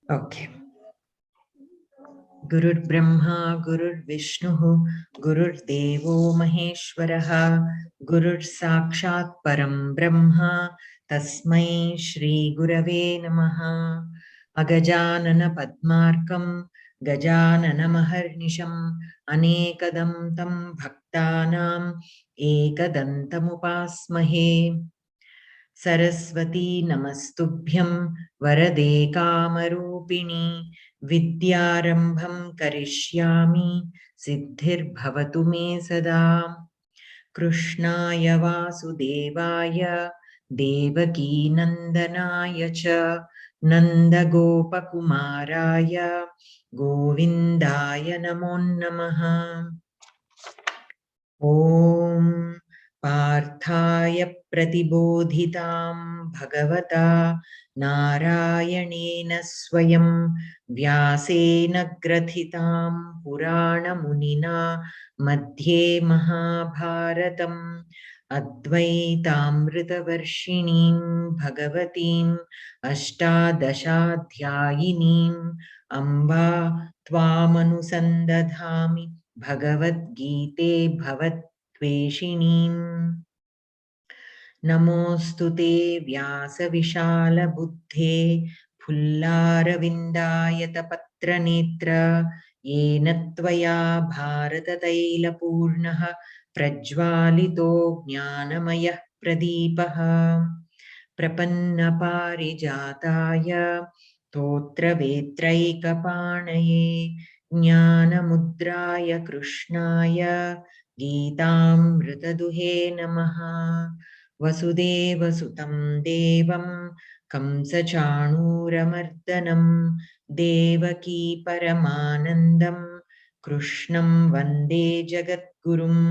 Okay. Gurur Brahma, Gurur Vishnu, Gurur Devo Maheshwaraha, Gurur Sakshat Param Brahma, Tasmai Shri Gurave Namaha. Agajanana Padmarkam, Gajanana Maharnisham, Anekadam Tam Bhaktanam, Ekadantamupasmahe. Saraswati नमस्तुभ्यं वरदे कामरूपिणि विद्यारम्भं करिष्यामि सिद्धिर्भवतु मे सदा कृष्णाय वासुदेवाय देवकीनन्दनाय च नन्दगोपकुमाराय गोविन्दाय नमो नमः। ॐ पार्थाय प्रतिबोधितां भगवता नारायणेन स्वयं व्यासेन ग्रथितां पुराणमुनिना मध्ये महाभारतम् अद्वैतामृतवर्षिणीं भगवतीम् अष्टादशाध्यायिनीम् अम्बा त्वामनुसन्दधामि भगवद्गीते भवद्वेषिणीम् नमोऽस्तु ते व्यासविशालबुद्धे फुल्लारविन्दायतपत्रनेत्र येन त्वया भारततैलपूर्णः प्रज्वालितो ज्ञानमयः प्रदीपः प्रपन्नपारिजाताय स्तोत्रवेत्रैकपाणये ज्ञानमुद्राय कृष्णाय गीतामृतदुहे नमः। वसुदेवसुतं देवं कंसचाणूरमर्दनं देवकी परमानन्दं कृष्णं वन्दे जगद्गुरुम्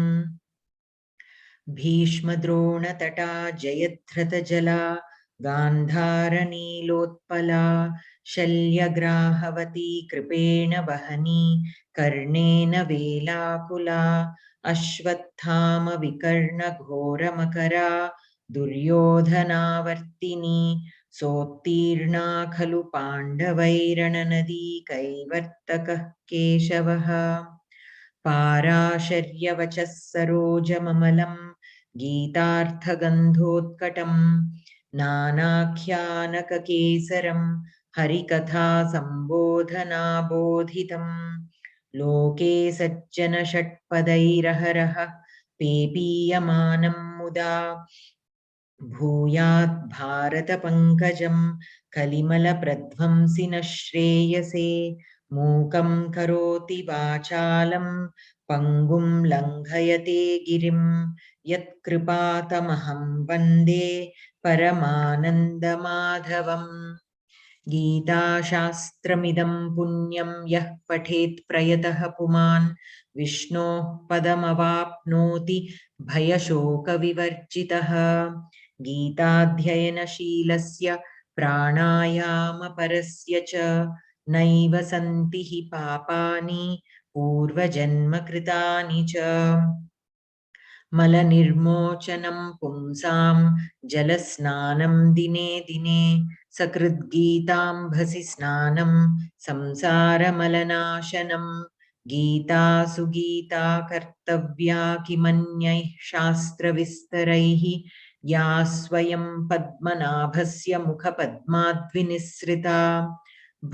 भीष्मद्रोणतटा जयद्रथजला गान्धारनीलोत्पला शल्यग्राहवती कृपेण वहनी कर्णेन वेलाकुला अश्वत्थामविकर्णघोरमकरा दुर्योधनावर्तिनी सोत्तीर्णा खलु पाण्डवैरणनदी कैवर्तकः केशवः पाराशर्यवचः सरोजममलं गीतार्थगन्धोत्कटं नानाख्यानककेसरं हरिकथासम्बोधनाबोधितं लोके सज्जनषट्पदैरहरः पेपीयमानं मुदा भूयात् भारतपङ्कजं कलिमलप्रध्वंसिनः श्रेयसे मूकं करोति वाचालं पङ्गुं लङ्घयते गिरिं यत्कृपातमहं वन्दे परमानन्दमाधवम् गीताशास्त्रमिदं पुण्यं यः पठेत् प्रयतः पुमान् विष्णोः पदमवाप्नोति भयशोकविवर्जितः गीताध्ययनशीलस्य प्राणायामपरस्य च नैव सन्ति हि पापानि पूर्वजन्मकृतानि च मलनिर्मोचनं पुंसां जलस्नानं दिने दिने सकृद्गीताम्भसि स्नानं संसारमलनाशनं गीता सुगीता कर्तव्या किमन्यैः शास्त्रविस्तरैः या स्वयं पद्मनाभस्य मुखपद्माद्विनिसृता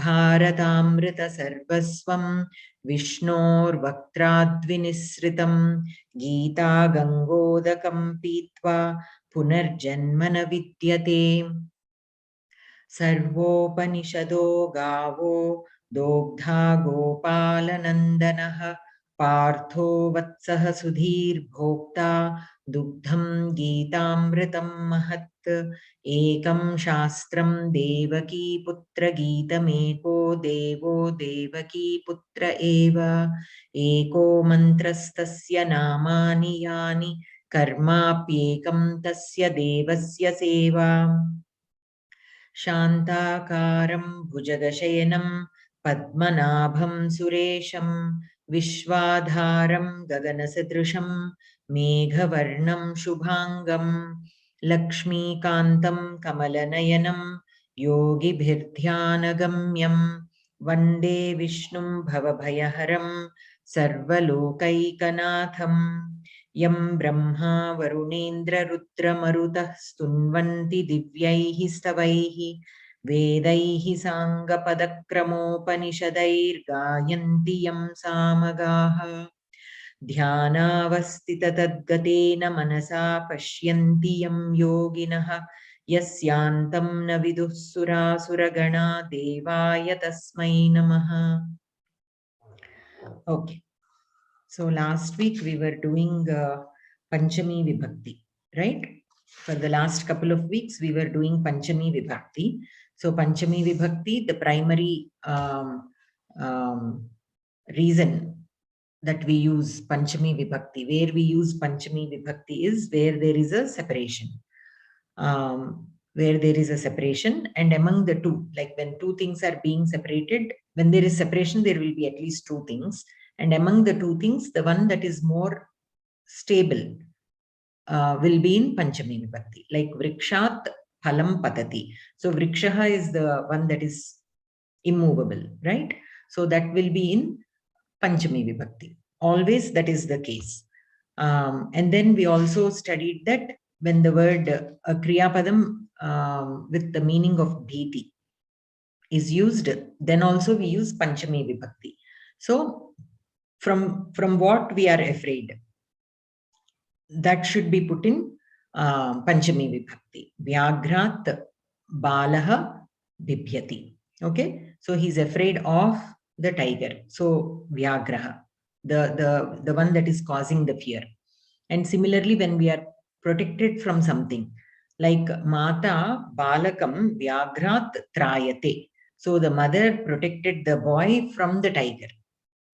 भारतामृतसर्वस्वं विष्णोर्वक्त्राद्विनिसृतं गीता गङ्गोदकं पीत्वा पुनर्जन्म न विद्यते सर्वोपनिषदो गावो दोग्धा गोपालनन्दनः पार्थो वत्सः सुधीर्भोक्ता दुग्धं गीतामृतं महत् एकं शास्त्रं देवकीपुत्रगीतमेको देवो देवकीपुत्र एव एको मन्त्रस्तस्य नामानि यानि कर्माप्येकं तस्य देवस्य सेवा शान्ताकारं भुजगशयनं पद्मनाभं सुरेशं विश्वाधारं गगनसदृशं मेघवर्णं शुभाङ्गं लक्ष्मीकान्तं कमलनयनं Yogibhirdhyanagамyam Vande Vishnum Bhavabhayaharam Sarvalokaikanaatham Yam Brahma Varunendra Rudra Marutah Stunvanti Divyaihi Stavaihi Vedaihi Sangapadakramopanishadair Gayanti Yam Samagaha ध्यानावस्थिततद्गतेन मनसा पश्यन्ति यं योगिनः यस्यान्तं न विदुः सुरासुरगणा देवाय तस्मै नमः. Okay, so last week we were doing Panchami Vibhakti, right? For the last couple of weeks we were doing Panchami Vibhakti. So Panchami Vibhakti, the primary reason that we use Panchami Vibhakti, where we use Panchami Vibhakti is where there is a separation. Where there is a separation, and among the two, like when two things are being separated, when there is separation, there will be at least two things. And among the two things, the one that is more stable will be in Panchami Vibhakti, like Vrikshat Phalam Patati. So Vrikshaha is the one that is immovable, right? So that will be in Panchami Vibhakti. Always that is the case. And then we also studied that when the word Kriya Padam with the meaning of Bhiti is used, then also we use Panchami Vibhakti. So from what we are afraid, that should be put in Panchami Vibhakti. Vyagrat Balaha Bibhyati. Okay, so he's afraid of the tiger. So Vyagraha, the one that is causing the fear. And similarly, when we are protected from something, like Mata Balakam Vyagrat Trayate. So the mother protected the boy from the tiger.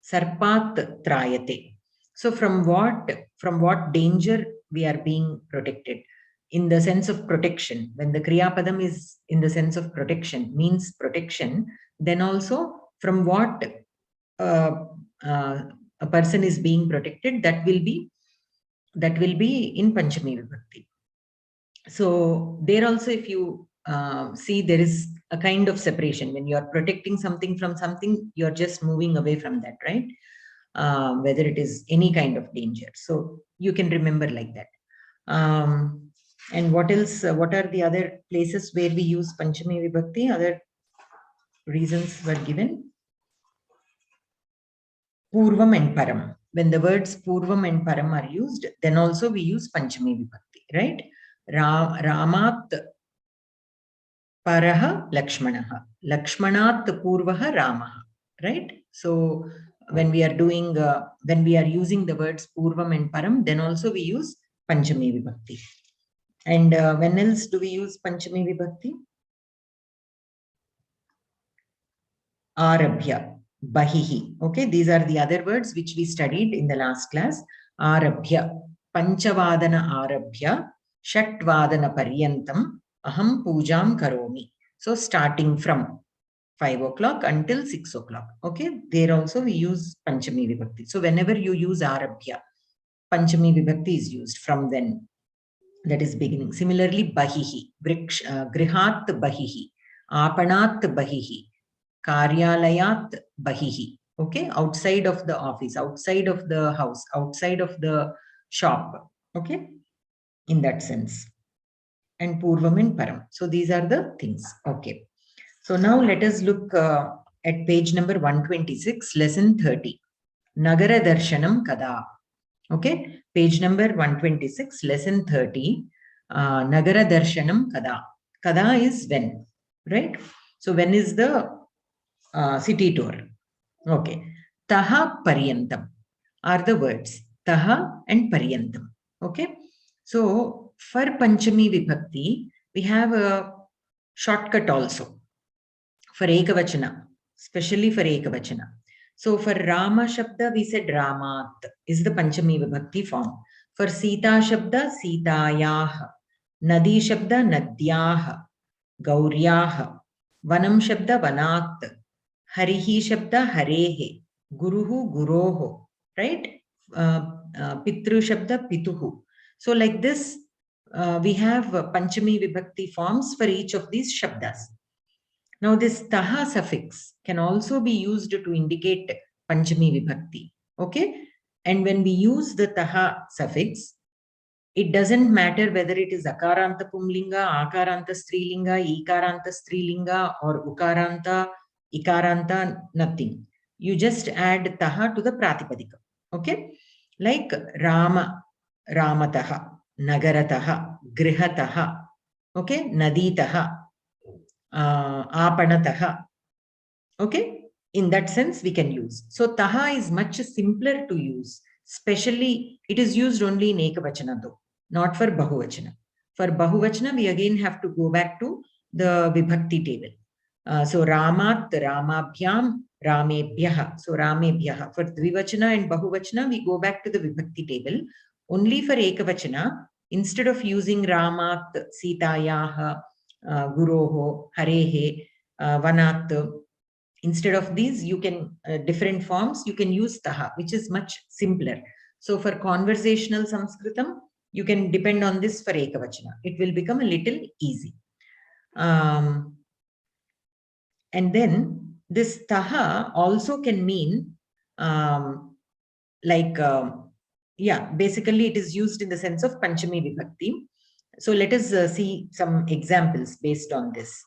Sarpat Trayate. So from what danger we are being protected? In the sense of protection, when the Kriya Padam is in the sense of protection, means protection, then also from what a person is being protected, that will be in Panchami Vibhakti. So there also, if you see, there is a kind of separation. When you are protecting something from something, you're just moving away from that, right? Whether it is any kind of danger. So you can remember like that. And what else? What are the other places where we use Panchami Vibhakti? Other reasons were given. Purvam and Param. When the words Purvam and Param are used, then also we use Panchami Vibhakti, right? Ramat Paraha Lakshmanaha. Lakshmanat Purvaha Ramaha, right? So when we are doing, when we are using the words Purvam and Param, then also we use Panchami Vibhakti. And when else do we use Panchami Vibhakti? Arabhya, Bahihi. Okay, these are the other words which we studied in the last class. Arabhya, Panchavadana Arabhya, Shatvadana Paryantam, Aham Pujam Karomi. So starting from 5 o'clock until 6 o'clock. Okay, there also we use Panchami Vibhakti. So whenever you use Arabhya, Panchami Vibhakti is used from then. That is beginning. Similarly, Bahihi, Grihat Bahihi, Apanat Bahihi, Karyalayat Bahihi. Okay, outside of the office, outside of the house, outside of the shop. Okay, in that sense. And Purvam and Param. So these are the things. Okay. So now let us look at page number 126, lesson 30. Nagara Darshanam Kada. Okay, page number 126, lesson 30. Nagara Darshanam Kada. Kada is when, right? So when is the city tour? Okay. Taha Paryantam are the words. Taha and Paryantam. Okay. So for Panchami Vibhakti, we have a shortcut also for Ekavachana, especially for Ekavachana. So for Rama Shabda, we said Ramat is the Panchami Vibhakti form. For Sita Shabda, Sitayah. Nadi Shabda, Nadyah. Gauryah. Vanam Shabda, Vanat. Harihi Shabda, Harehe. Guruhu, Guroho. Right? Pitru Shabda, Pituhu. So like this, we have Panchami Vibhakti forms for each of these Shabdas. Now this taha suffix can also be used to indicate Panchami Vibhakti. Okay. And when we use the taha suffix, it doesn't matter whether it is akaranta pumlinga, akaranta strilinga, ikaranta strilinga, or ukaranta, ikaranta, nothing. You just add taha to the pratipadika. Okay. Like Rama, Ramataha, Nagarataha, Grihataha, okay, Naditaha, Apanataha. Okay. In that sense, we can use. So taha is much simpler to use. Especially, it is used only in Ekavachana though, not for Bahuvachana. For Bahuvachana, we again have to go back to the Vibhakti table. So Ramat, Ramabhyam, Ramebhyaha. So Ramebhyaha. For Dvivachana and Bahuvachana, we go back to the Vibhakti table. Only for Ekavachana, instead of using Ramat, Sitayaha, Guroho, Harehe, Vanat, instead of these, you can, different forms, you can use taha, which is much simpler. So for conversational Samskritam, you can depend on this for Ekavachana. It will become a little easy. And then this taha also can mean yeah, basically it is used in the sense of Panchami Vibhakti. So let us see some examples based on this.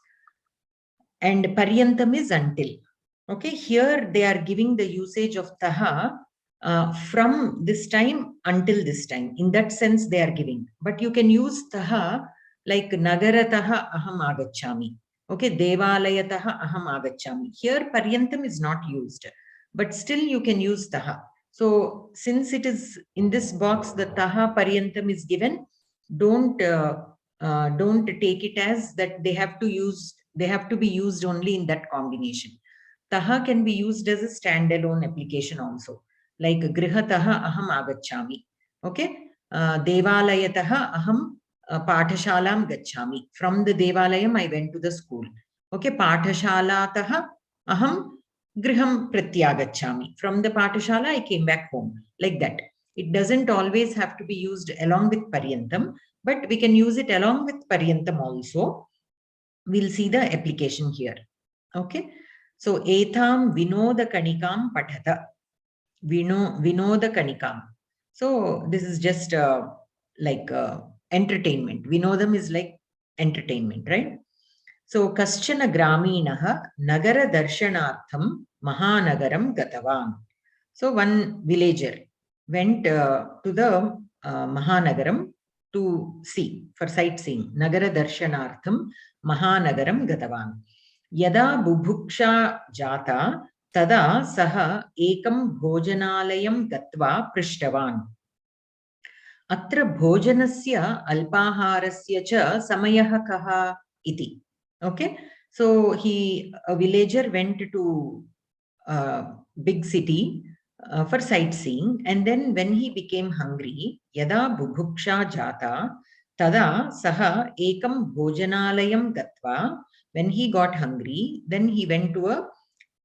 And Paryantam is until. Okay, here they are giving the usage of taha from this time until this time. In that sense, they are giving. But you can use taha like Nagarataha aham agachami. Okay, Devalayataha aham agachami. Here, Paryantam is not used, but still you can use taha. So, since it is in this box, the taha Paryantam is given, don't take it as that they have to be used only in that combination. Taha can be used as a standalone application also, like Grihataha aham agachami. Okay, Devalayataha aham Pathashalam gachami. From the Devalayam, I went to the school. Okay, Pathashalataha aham Griham pratyagachami. From the Pathashala, I came back home. Like that. It doesn't always have to be used along with Paryantam, but we can use it along with Paryantam also. We'll see the application here. Okay. So, etam vinoda kanikam patata. Vinoda kanikam. So, this is just like entertainment. Vinodam is like entertainment, right? So, kaschana graminaha nagara darshanartham mahanagaram gatavan. So, one villager went to the Mahanagaram to see, for sightseeing. Nagara darshanartham Mahanagaram gatavan. Yada bubhuksha jata tada saha ekam bhojanalayam gatva prishtavan. Atra bhojanasya alpaharasya cha samayah kaha iti. Okay. So, a villager went to a big city for sightseeing, and then when he became hungry, yada bubhuksha jata tada saha ekam bhojanalayam gatva. When he got hungry, then he went to a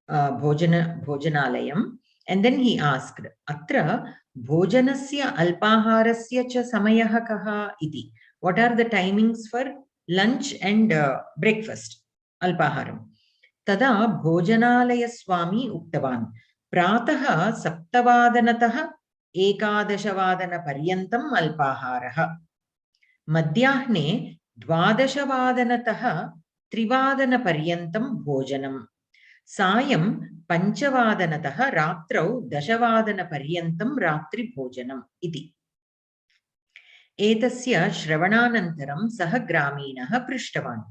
bhojanalayam, and then he asked, Atra bhojanasya alpaharasya cha samayah kaha iti. What are the timings for lunch and breakfast? Alpaharam. Tada bhojanalaya swami uktavan. Pratah saptavadanatah ekadashavadana paryantam alpaharaha. Madhyahne dvadashavadanatah trivadana paryantam bhojanam. Sayam panchavadanatah ratrau dashavadana paryantam ratri bhojanam iti. Etasya shravananantaram saha graminah prishtavan.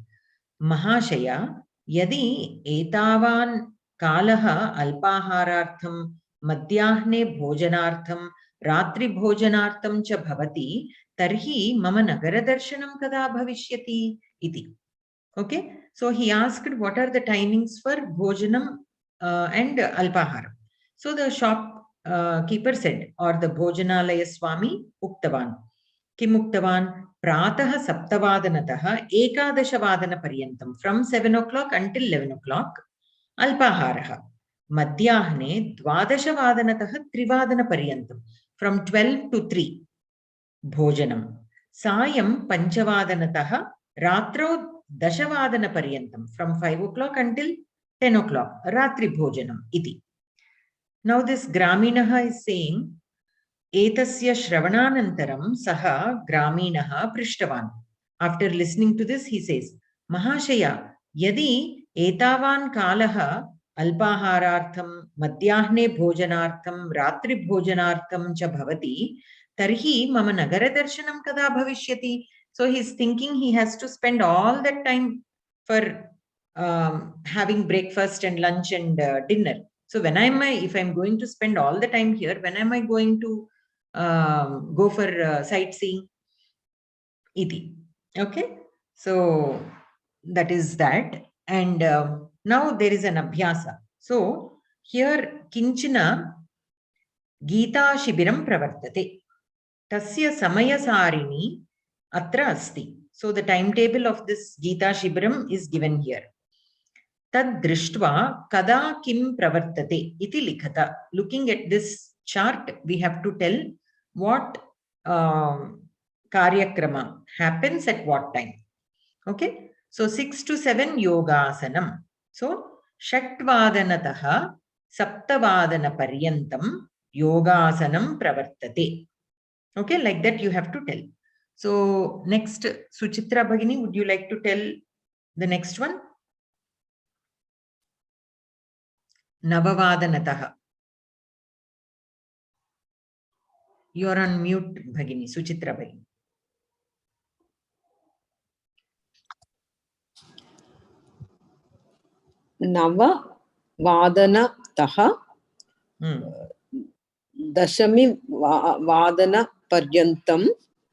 Mahashaya yadi etavan kalaha alpaharartham madhyahne bhojanartham ratri bhojanartham cha bhavati tarhi mama nagara darshanam kada bhavishyati iti. Okay, so he asked what are the timings for bhojanam and alpaharam. So the shop keeper said, or the bhojanalaya swami uktavan. Kim uktavan? Pratah saptavadanatah ekadashavadana paryantam. From 7 o'clock until 11 o'clock. Alpaharaha. Madhyahne dvadashavadanatah trivadana paryantam. From 12 to 3. Bhojanam. Sayam panchavadanatah ratrau Dashavadana Paryantam, from 5 o'clock until 10 o'clock, Ratri Bhojanam iti. Now this Graminaha is saying, Etasya Shravananantaram Saha Graminaha Prishtavan. After listening to this, he says, Mahashaya, Yadi Etavan Kalaha Alpaharartham Madhyahne Bhojanartham Ratri Bhojanartham cha bhavati Tarhi Mama Nagara Darshanam Kada Bhavishyati. So he's thinking he has to spend all that time for having breakfast and lunch and dinner. So when if I'm going to spend all the time here, when am I going to go for sightseeing? Iti. Okay. So that is that. And now there is an abhyasa. So here Kinchina Geetha Shibiram Pravartate. Tasya Samayasarini Atra Asti. So the timetable of this Geetha Shibiram is given here. Tad drishtva kada kim pravartate iti likhata. Looking at this chart, we have to tell what karyakrama happens at what time. Okay. So 6 to 7 yogasanam. So षट्वादनतः सप्तवादनपर्यन्तं yogasanam pravartate. Okay, like that you have to tell. So next, Suchitra Bhagini, would you like to tell the next one? Navavadanataha. You are on mute, Bhagini, Suchitra Bhagini. Navavadanataha Dashami Vadana Paryantam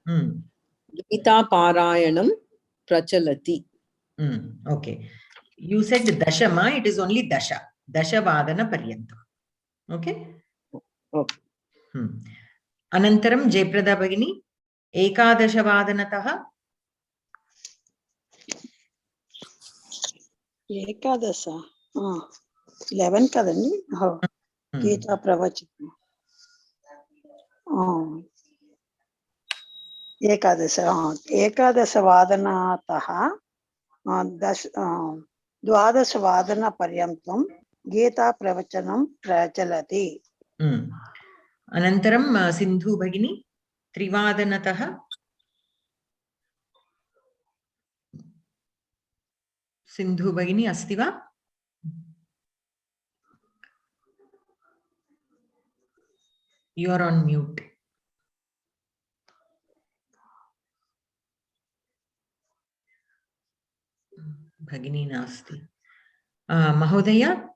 Geetha Parayanam Prachalati. Okay. You said Dashama, it is only Dasha. Dasha Vadana Paryantam. Okay? Okay. Anantaram Jayprada Bhagini, Ekadasha Vadanataha. Ekadasa. 11 kadani. Geetha Pravesha. Ekadasa Vadanataha Dwadasha Vadana Paryantam Geetha Pravachanam Prachalati. Anantaram Sindhu Bhagini, Trivadanataha. Sindhu Bhagini Astiva. You are on mute. Bhagini Nasti. Mahodaya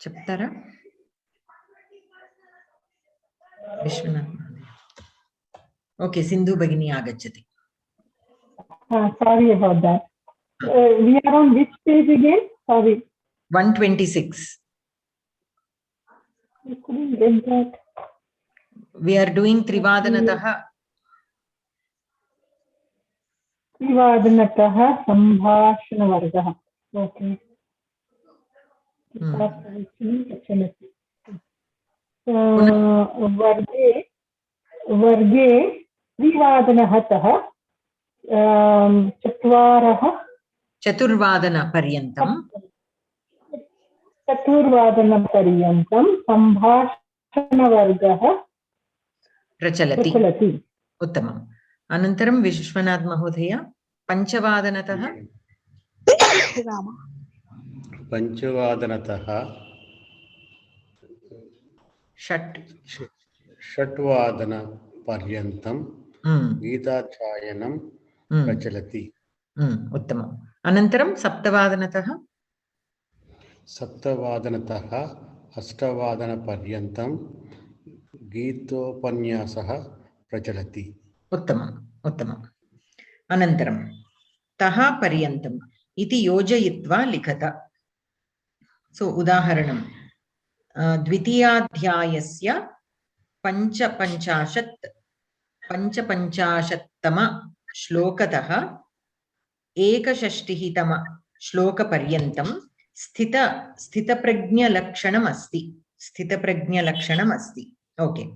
Chaptara. Vishwanath. Okay, Sindhu Bhagini Agachati. Sorry about that. We are on which page again? Sorry. 126. I couldn't get that. We are doing Trivadanataha. Trivadanataha Sambhashanavargaha. Okay. So, Varge Trivadanatah Chaturvadana Paryantam. Chaturvadana Paryantam Sambhashanavargaha Prachalati. Uttamam. Anantaram Vishwanath Mahodaya Panchavadanataha. Panchavadanataha Shatvadana Paryantam Geetha Chayanam Prachalati. Uttamam. Anantaram Saptavadanataha. Saptavadanataha Astavadana Paryantam Geethopanyasaha Prachalati. Uttamam. Uttamam. Anantaram Taha Paryantam iti yojayitva likhata. So udaharanam Dvitiyadhyayasya panchapanchashattama shlokataha ekashashtihitama shloka paryantam sthita lakshanam asti. Okay.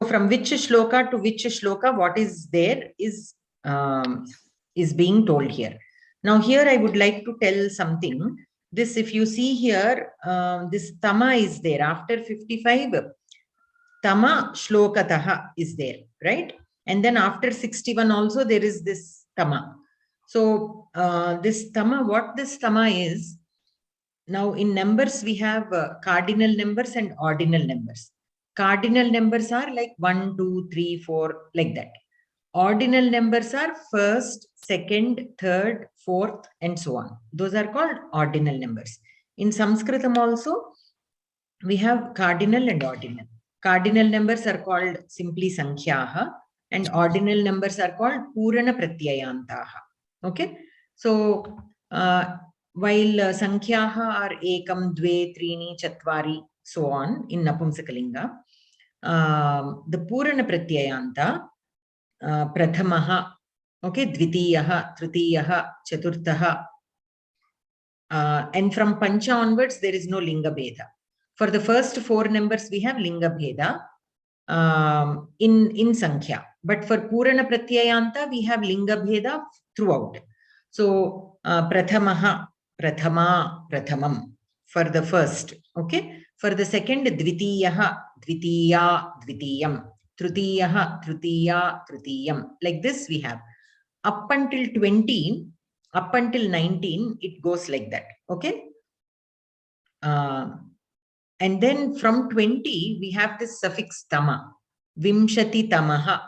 From which shloka to which shloka, what is there is is being told here. Now here I would like to tell something. This, if you see here, this tama is there after 55. Tama shlokataha is there, right? And then after 61 also there is this tama. So this tama, what this tama is, now in numbers we have cardinal numbers and ordinal numbers. Cardinal numbers are like 1, 2, 3, 4, like that. Ordinal numbers are first, second, third, fourth, and so on. Those are called ordinal numbers. In Samskritam also, we have cardinal and ordinal. Cardinal numbers are called simply Sankhyaha, and ordinal numbers are called Purana Pratyayantaha. Okay? So, while Sankhyaha are Ekam, Dve, Trini, Chatvari, so on in Napumsakalinga, the Purana Pratyayanta, Prathamaha, okay, Dvitiyaha, Tritiyaha, Chaturthaha, and from Pancha onwards, there is no Linga Bheda. For the first 4 numbers, we have Linga Bheda in Sankhya. But for Purana Pratyayanta, we have Linga Bheda throughout. So, Prathamaha, Prathama, Prathamam for the first. Okay. For the second, Dvitiyaha, Dvitiya, Dvitiyam. Tritiyaha, Tritiya, Tritiyam. Like this we have. Up until 20, up until 19, it goes like that. Okay. And then from 20, we have this suffix tama. Vimshati tamaha,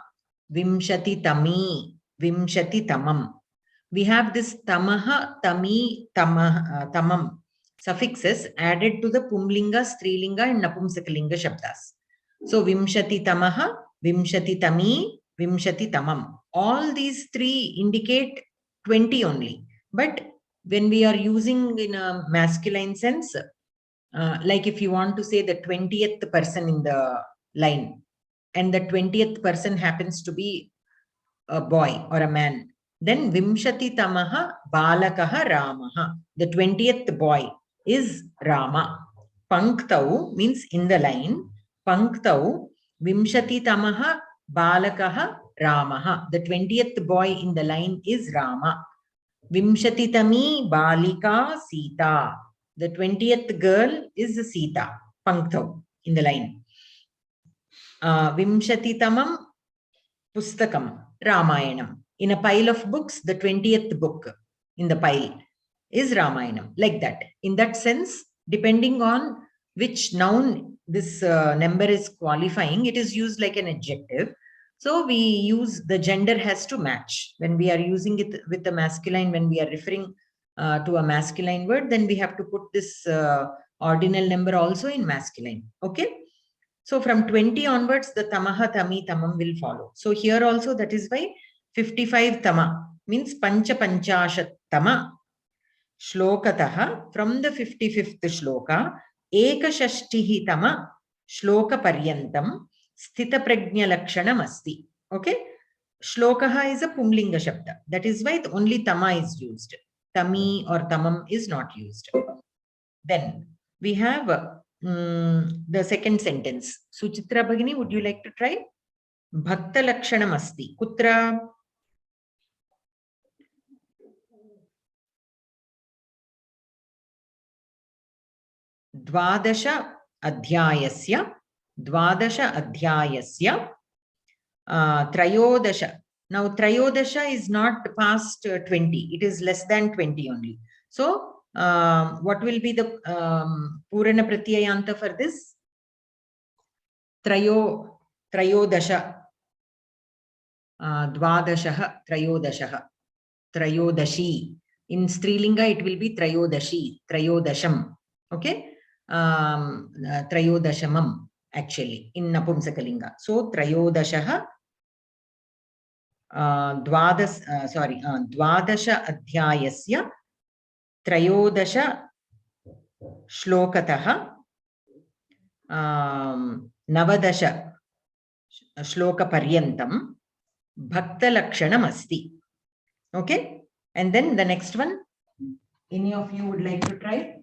Vimshati tami, Vimshati tamam. We have this tamaha, tami, tamam suffixes added to the Pumlinga, Strilinga, and Napumsakalinga Shabdas. So Vimshati tamaha, Vimshati tami, Vimshati tamam. All these 3 indicate 20 only. But when we are using in a masculine sense, like if you want to say the 20th person in the line, and the 20th person happens to be a boy or a man, then Vimshati tamaha balakaha Ramaha. The 20th boy is Rama. Panktau means in the line. Panktau Vimshati tamaha balakaha Ramaha. The 20th boy in the line is Rama. Vimshati tami balika Sita. The 20th girl is Sita. Panktau in the line. Vimshati tamam pustakam Ramayanam. In a pile of books, the 20th book in the pile is Ramayanam. Like that. In that sense, depending on which noun this number is qualifying, it is used like an adjective. So we use, the gender has to match. When we are using it with the masculine, when we are referring to a masculine word, then we have to put this ordinal number also in masculine. Okay. So from 20 onwards, the tamaha, tami, tamam will follow. So here also, that is why 55 tama means pancha panchashat tama shlokataha, from the 55th shloka, ekashashtihi tama shloka paryantam sthita prajna lakshanam asti. Okay. Shlokaha is a pumlinga shabda. That is why only tama is used. Tami or tamam is not used. Then we have the second sentence. Suchitra Bhagini, would you like to try? Bhakta lakshanam asti. Kutra? Dvadasha adhyayasya trayodasha. Now trayodasha is not past 20. It is less than 20 only. So what will be the Purana Pratyayanta for this? Trayodasha. Dvadashaha, Trayodashaha, Trayodashi. In Strilinga, it will be Trayodashi, Trayodasham. Okay? Trayodashamam, actually, in Napumsakalinga. So, Trayodashaha, Dvadasha Adhyayasya, Trayodasha Shlokataha, Navadasha Shloka Paryantam, Bhakta Lakshanam Asti. Okay? And then the next one, any of you would like to try?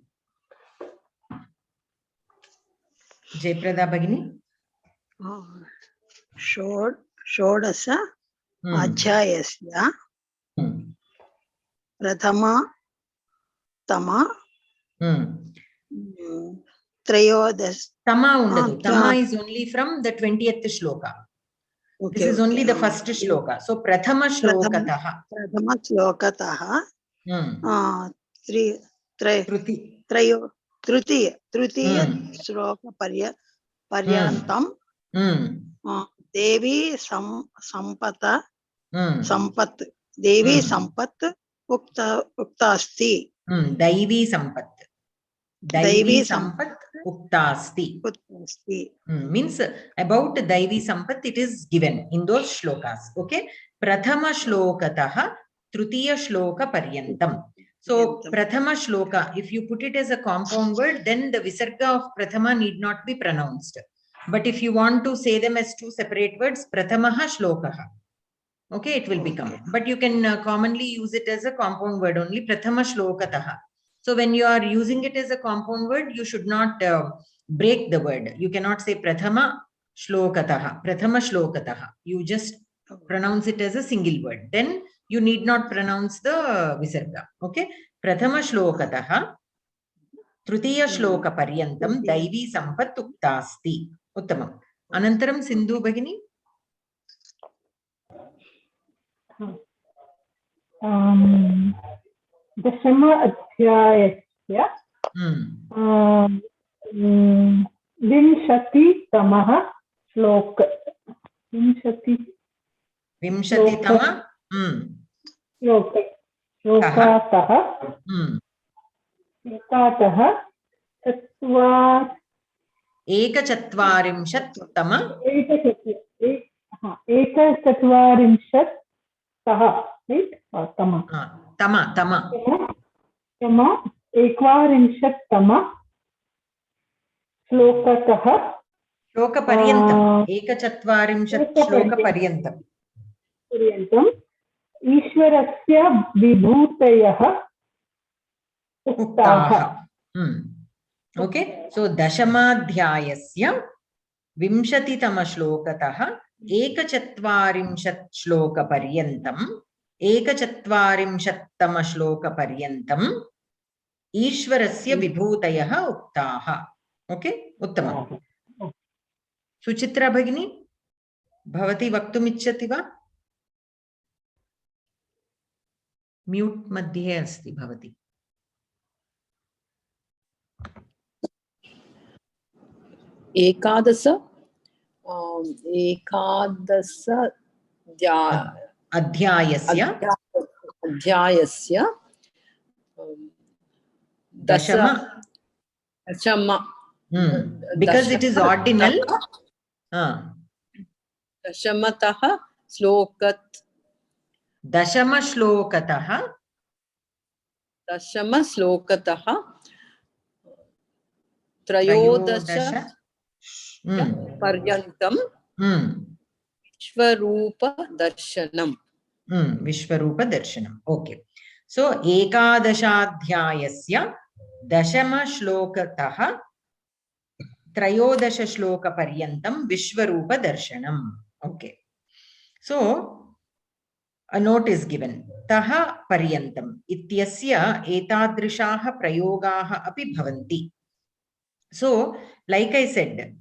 Jaiprada Bhagini? Shodasa अध्यायस्य प्रथमतम त्रयोदश Tama undadu. Tama is only from the 20th shloka. This is only the first shloka. So prathama shlokataha. Prathama shlokataha. Tritiya shloka paryantam. Devi sampat Devi sampat uktasti. Daivi sampat. Daivi sampat uktasti. Means about Daivi sampat it is given in those shlokas. Okay. Prathama shlokataha tritiya shloka paryantam. So prathama shloka, if you put it as a compound word, then the visarga of prathama need not be pronounced. But if you want to say them as two separate words, prathamaha shlokaha, okay, it will become. But you can commonly use it as a compound word only, prathama shlokataha. So when you are using it as a compound word, you should not break the word. You cannot say prathama shlokataha, prathama shlokataha. You just pronounce it as a single word. Then you need not pronounce the visarga. Okay, prathama shlokataha tritiya shloka paryantam daivi sampat uktasti. Uttamam. Anantaram Sindhu Bhagini. दशम अध्यायस्य विंशतितमः श्लोक श्लोकातः एकचत्वारिंशत्तः एकवारिंशत्तम श्लोकतः श्लोकपर्यन्तम् एकचत्वारिंशत् श्लोकपर्यन्तम् ईश्वरस्य विभूतयः उक्ताः. Okay, so दशमाध्यायस्य विंशतितम श्लोकतः एकचत्वारिंशत् श्लोकपर्यन्तम् एकचत्वारिंशत्तम श्लोकपर्यन्तम् ईश्वरस्य विभूतयः उक्ताः. Okay, उत्तमम्. सुचित्रा भगिनी, भवती वक्तुम् इच्छति वा? म्यूट् मध्ये अस्ति भवती. एकादश अध्यायस्य दशम because it is ordinal. दशमतः श्लोकत् दशमश्लोकतः त्रयोदश पर्यन्तं विश्वरूपदर्शनम्. Okay, so एकादशाध्यायस्य दशमश्लोकतः त्रयोदश श्लोकपर्यन्तं विश्वरूपदर्शनम्. Okay, so a note is given. Taha paryantam ityasya etadrishaha prayogaha api bhavanti. So, like I said,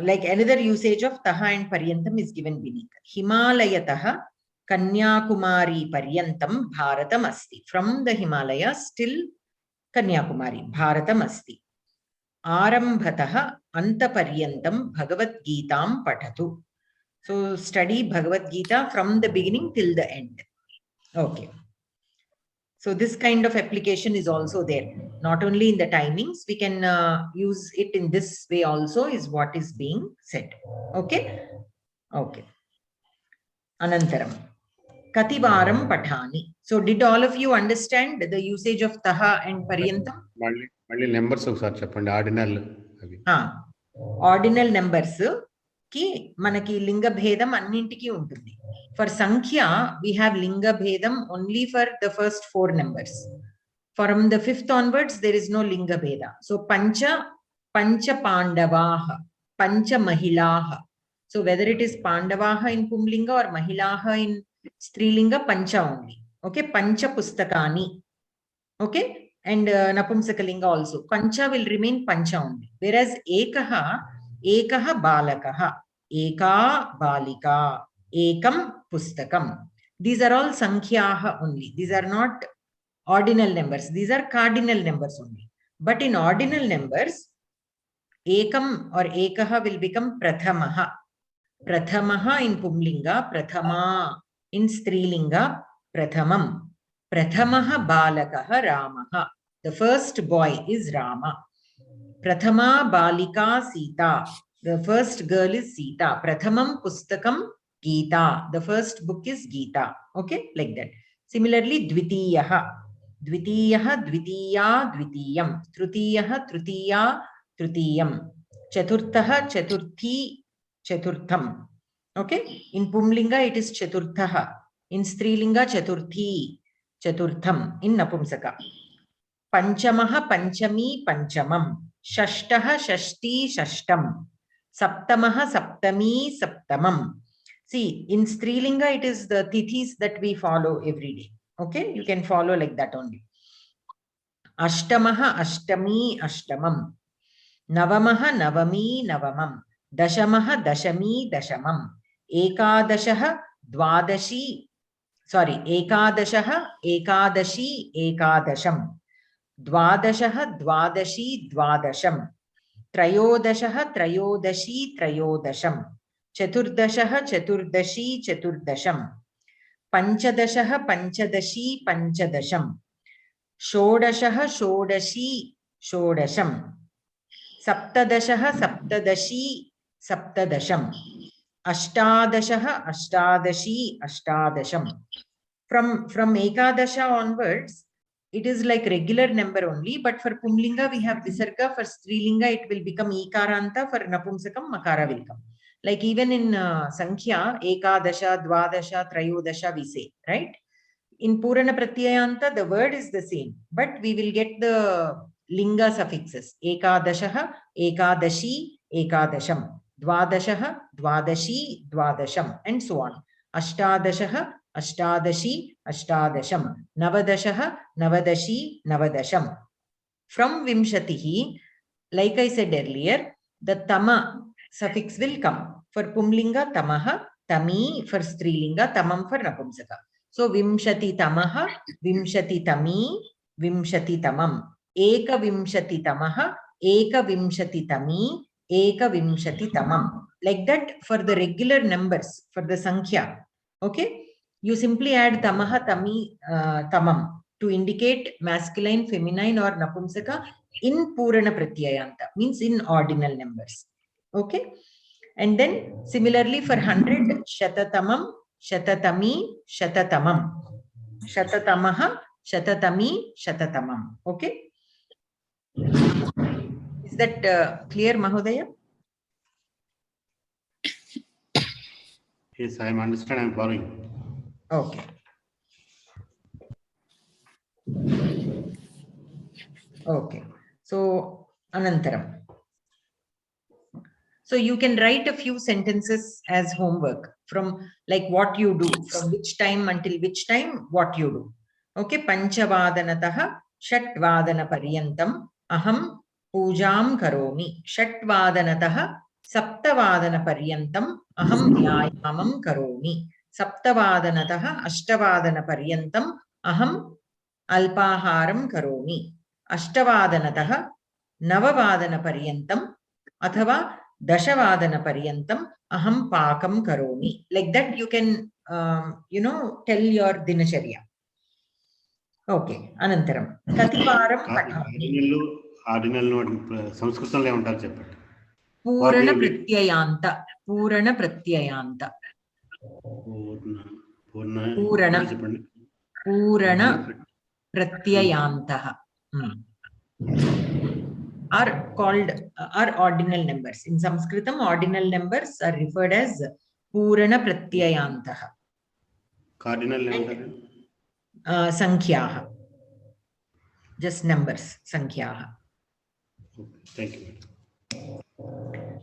like another usage of taha and paryantam is given beneath. Himalayataha Kanyakumari paryantam bharatam asti. From the Himalayas till Kanyakumari, bharatam asti. Arambhataha anta paryantam Bhagavad Geetam patatu. So study Bhagavad Gita from the beginning till the end. Okay. So this kind of application is also there. Not only in the timings, we can use it in this way also is what is being said. Okay. Okay. Anantaram. Kativaram patani. So did all of you understand the usage of taha and paryantam? Only numbers of such ordinal. Ordinal numbers. Ki manaki linga bhedam annintiki untundi. For Sankhya, we have linga bhedam only for the first 4 numbers. From the 5th onwards, there is no linga bheda. So pancha pandavaha, pancha mahilaha. So whether it is Pandavaha in Pumlinga or Mahilaha in Strilinga, Pancha only. Okay, Pancha Pustakani. Okay, and Napumsakalinga also. Pancha will remain Pancha only. Whereas Ekaha Balakaha, Eka Balika, Ekam Pustakam. These are all Sankhyaha only. These are not ordinal numbers. These are cardinal numbers only. But in ordinal numbers, Ekam or Ekaha will become Prathamaha. Prathamaha in Pumlinga, Prathama in Strilinga, Prathamam. Prathamaha Balakaha Ramaha. The first boy is Rama. Prathama Balika Sita. The first girl is Sita. Prathamam Pustakam Geetha. The first book is Geetha. Okay, like that. Similarly, Dvitiyaha. Dvitiyaha Dvitiya Dvitiyam. Trutiyaha Trutiya Trutiyam. Chaturthaha Chaturthi Chaturtham. Okay, in Pumlinga it is Chaturthaha. In Strilinga Chaturthi Chaturtham. In Napumsaka. Panchamaha Panchami Panchamam. Shashtaha Shashti Shashtam. Saptamaha Saptami Saptamam. See, in Strilinga it is the tithis that we follow every day. Okay, you can follow like that only. Ashtamaha Ashtami Ashtamam. Navamaha Navami Navamam. Dashamaha Dashami Dashamam. Ekadashaha Dvadashi. Sorry, Ekadashaha Ekadashi Ekadasham. Dvadashaha Dvadashi Dvadasham. Trayodashaha Trayodashi Trayodasham. Chaturdashaha Chaturdashi Chaturdasham. Panchadashaha Panchadashi Panchadasham. Shodashaha Shodashi Shodasham. Saptadashaha Saptadashi Saptadasham. Ashtadashaha Ashtadashi Ashtadasham. From Ekadasha onwards, it is like regular number only, but for Pumlinga we have Visarga, for Strilinga it will become Ikaranta, for Napumsakam Makara will come. Like even in Sankhya, Ekadasha, Dvadasha, Trayodasha we say, right? In Purana Pratyayanta, the word is the same, but we will get the Linga suffixes. Ekadashaha, Ekadashi, Ekadasham. Dvadashaha, Dvadashi, Dvadasham, and so on. Ashtadashaha, Ashtadashi, Ashtadasham. Navadashaha, Navadashi, Navadasham. From Vimshatihi, like I said earlier, the Tama suffix will come. For Pumlinga, Tamaha, Tami, for Strilinga, Tamam for Napumsaka. So Vimshati Tamaha, Vimshati Tami, Vimshati Tamam. Eka Vimshati Tamaha, Eka Vimshati Tami, Eka Vimshati Tamam. Like that for the regular numbers, for the Sankhya. Okay? You simply add Tamaha, Tami, Tamam to indicate masculine, feminine or Napumsaka in Purana Pratyayanta, means in ordinal numbers. Okay? And then similarly for 100, Shatatamam, Shatatami, Shatatamam. Shatatamaha, Shatatami, Shatatamam. Okay? Is that clear, Mahodaya? Yes, I am understand. I am following. Okay. Okay. So, Anantaram. So you can write a few sentences as homework from like what you do, from which time until which time, what you do. Okay. Panchavadanataha Shatvadana Paryantam Aham Pujam Karomi. Shatvadanatāha Saptavadana Paryantam Aham Vyayamam Karomi. Saptavadanataha Ashtavadana Paryantam Aham Alpaharam Karomi. Ashtavadanataha Navavadana Paryantam Athava Dashavadana Paryantam Aham Pakam Karomi. Like that you can, tell your Dinacharya. Okay. Anantaram. Kativaram Patami. Ordinal note, Samskritam le untaru cheppandi. Purana Pratyayanta. Purana Pratyayanta. Purana. Purana Pratyayantaha. Are called are ordinal numbers. In Samskritam, ordinal numbers are referred as Purana Pratyayantaha. Cardinal number? Sankhyaha. Just numbers, Sankhyaha. Okay, thank you.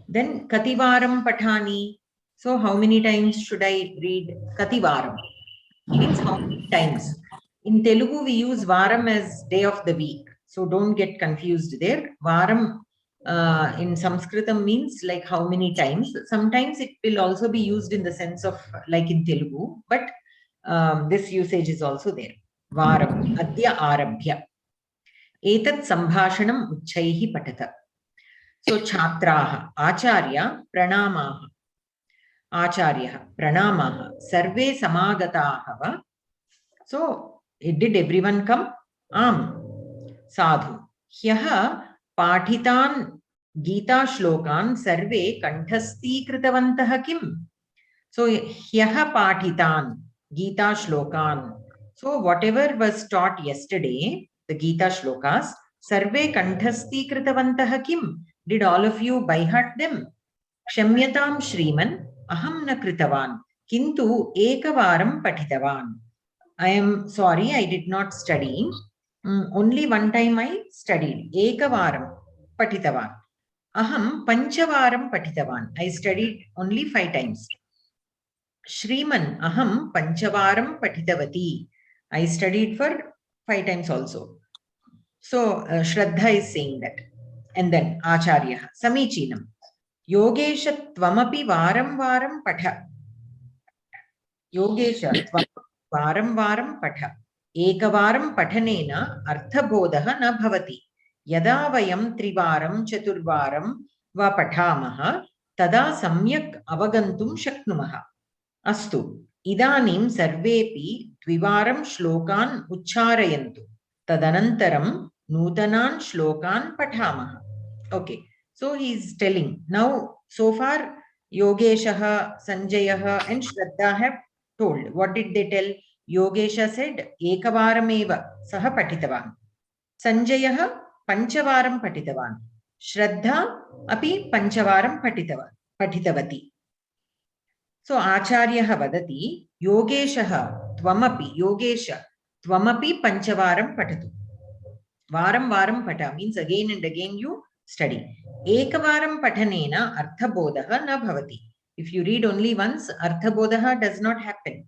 Then Kativaram Patani. So how many times should I read Kati Varam? Means how many times. In Telugu, we use Varam as day of the week. So don't get confused there. Varam in Samskritam means like how many times. Sometimes it will also be used in the sense of like in Telugu, but this usage is also there. Varam, Adya Arabhya. Etat Sambhashanam Uchchaihi Patata. So Chhatraha, Acharya, Pranamaha. Acharya, Pranamaha. Sarve Samagataha va. So, did everyone come? Sadhu. Hyaha Pathitan Geeta Shlokan Sarve Kanthasti Kritavantaha Kim? So, Hyaha Pathitan Geeta Shlokan. So, whatever was taught yesterday, the Geeta Shlokas, Sarve Kanthasti Kritavantaha Kim? Did all of you by heart them? Kshamyatam Shriman Aham na Kritavan Kintu Ekavaram Patitavan. I am sorry, I did not study. Only one time I studied. Ekavaram Patitavan. Aham Panchavaram Patitavan. I studied only 5 times. Shriman Aham Panchavaram Patitavati. I studied for 5 times also. So Shraddha is saying that. And then Acharya Samichinam. Yogesha Tvamapi Varam Varam Patha. Yogesha Tvamapi Varam Varam Patha. Ekavaram Pathanena Arthabodha na bhavati. Yada vayam trivaram chaturvaram va pathamaha tada samyak avagantum shaknumaha. Astu. Idanim sarvepi dvivaram shlokan uchcharayantu. Tadanantaram nutanan shlokan pathamaha. Okay. So he is telling. Now, so far, Yogeshaha, Sanjayaha and Shraddha have told. What did they tell? Yogesha said, Ekavarameva saha patitavan. Sanjayaha Panchavaram patitavan. Shraddha api Panchavaram patitavati. So Acharyaha vadati, Yogeshaha Yogesha Tvamapi Panchavaram patatu. Varam Varam pata means again and again you study. Ekavaram pathanena arthabodaha na bhavati. If you read only once, arthabodaha does not happen.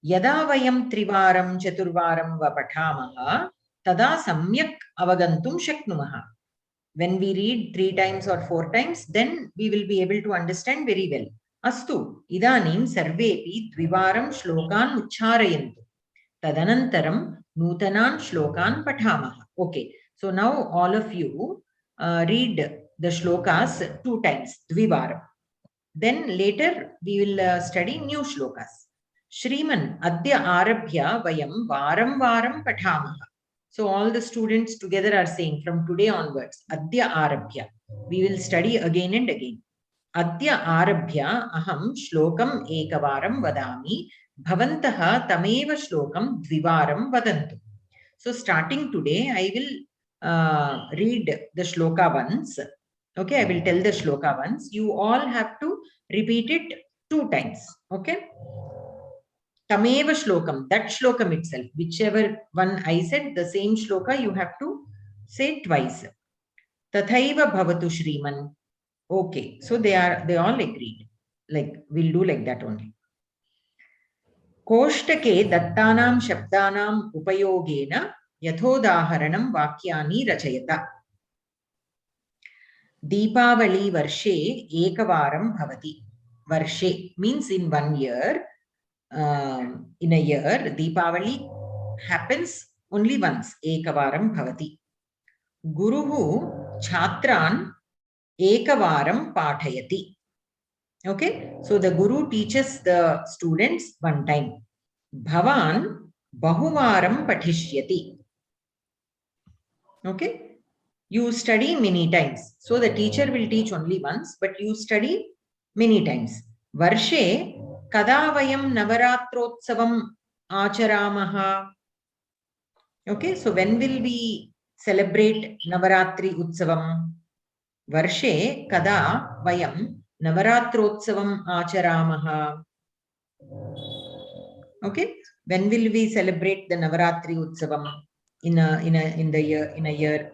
Yada vayam trivaram chaturvaram va pathamaha tada samyak avagantum shaknumaha. When we read 3 times or 4 times, then we will be able to understand very well. Astu idanim sarvepi dvivaram shlokan uchcharayantu. Tadanantaram nutanan shlokan pathamaha. Okay, so now all of you read the shlokas 2 times, dvivaram. Then later we will study new shlokas. Shriman Adya Arabhya Vayam Varam Varam Pathamaha. So all the students together are saying from today onwards, Adya Arabhya. We will study again and again. Adya Arabhya Aham Shlokam Ekavaram Vadami Bhavantaha Tameva Shlokam Dvivaram Vadantu. So starting today, I will read the shloka once. Okay, I will tell the shloka once. You all have to repeat it 2 times. Okay. Tameva shlokam, that shlokam itself, whichever one I said, the same shloka you have to say twice. Tathaiva bhavatu Shriman. Okay, so they all agreed. Like we'll do like that only. Koshtake dattanam shabdanam upayogena yathodaharanam vakyani rachayata. Deepavali varshe ekavaram bhavati. Varshe means in 1 year. In a year, Deepavali happens only once. Ekavaram bhavati. Guruhu chhatran ekavaram pathayati. Okay, so the guru teaches the students 1 time. Bhavan bahuvaram pathishyati. Okay, you study many times. So the teacher will teach only once, but you study many times. Varshe kada vayam navaratrotsavam acharamaha. Okay, so when will we celebrate Navaratri Utsavam? Varshe kada vayam navaratrotsavam acharamaha. Okay, when will we celebrate the Navaratri Utsavam in a year?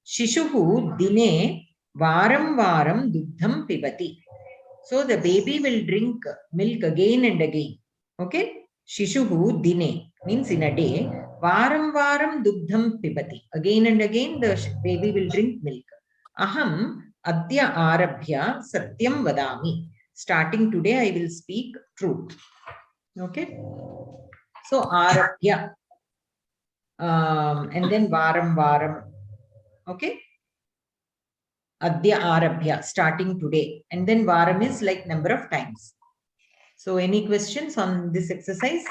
Shishuhu dine varam varam dugdham pibati. So the baby will drink milk again and again. Okay. Shishuhu dine means in a day. Varam varam dugdham pibati. Again and again the baby will drink milk. Aham adya arabhya satyam vadami. Starting today I will speak truth. Okay. So arabhya. And then varam varam. Okay. Adya arabhya, starting today. And then varam is like number of times. So any questions on this exercise?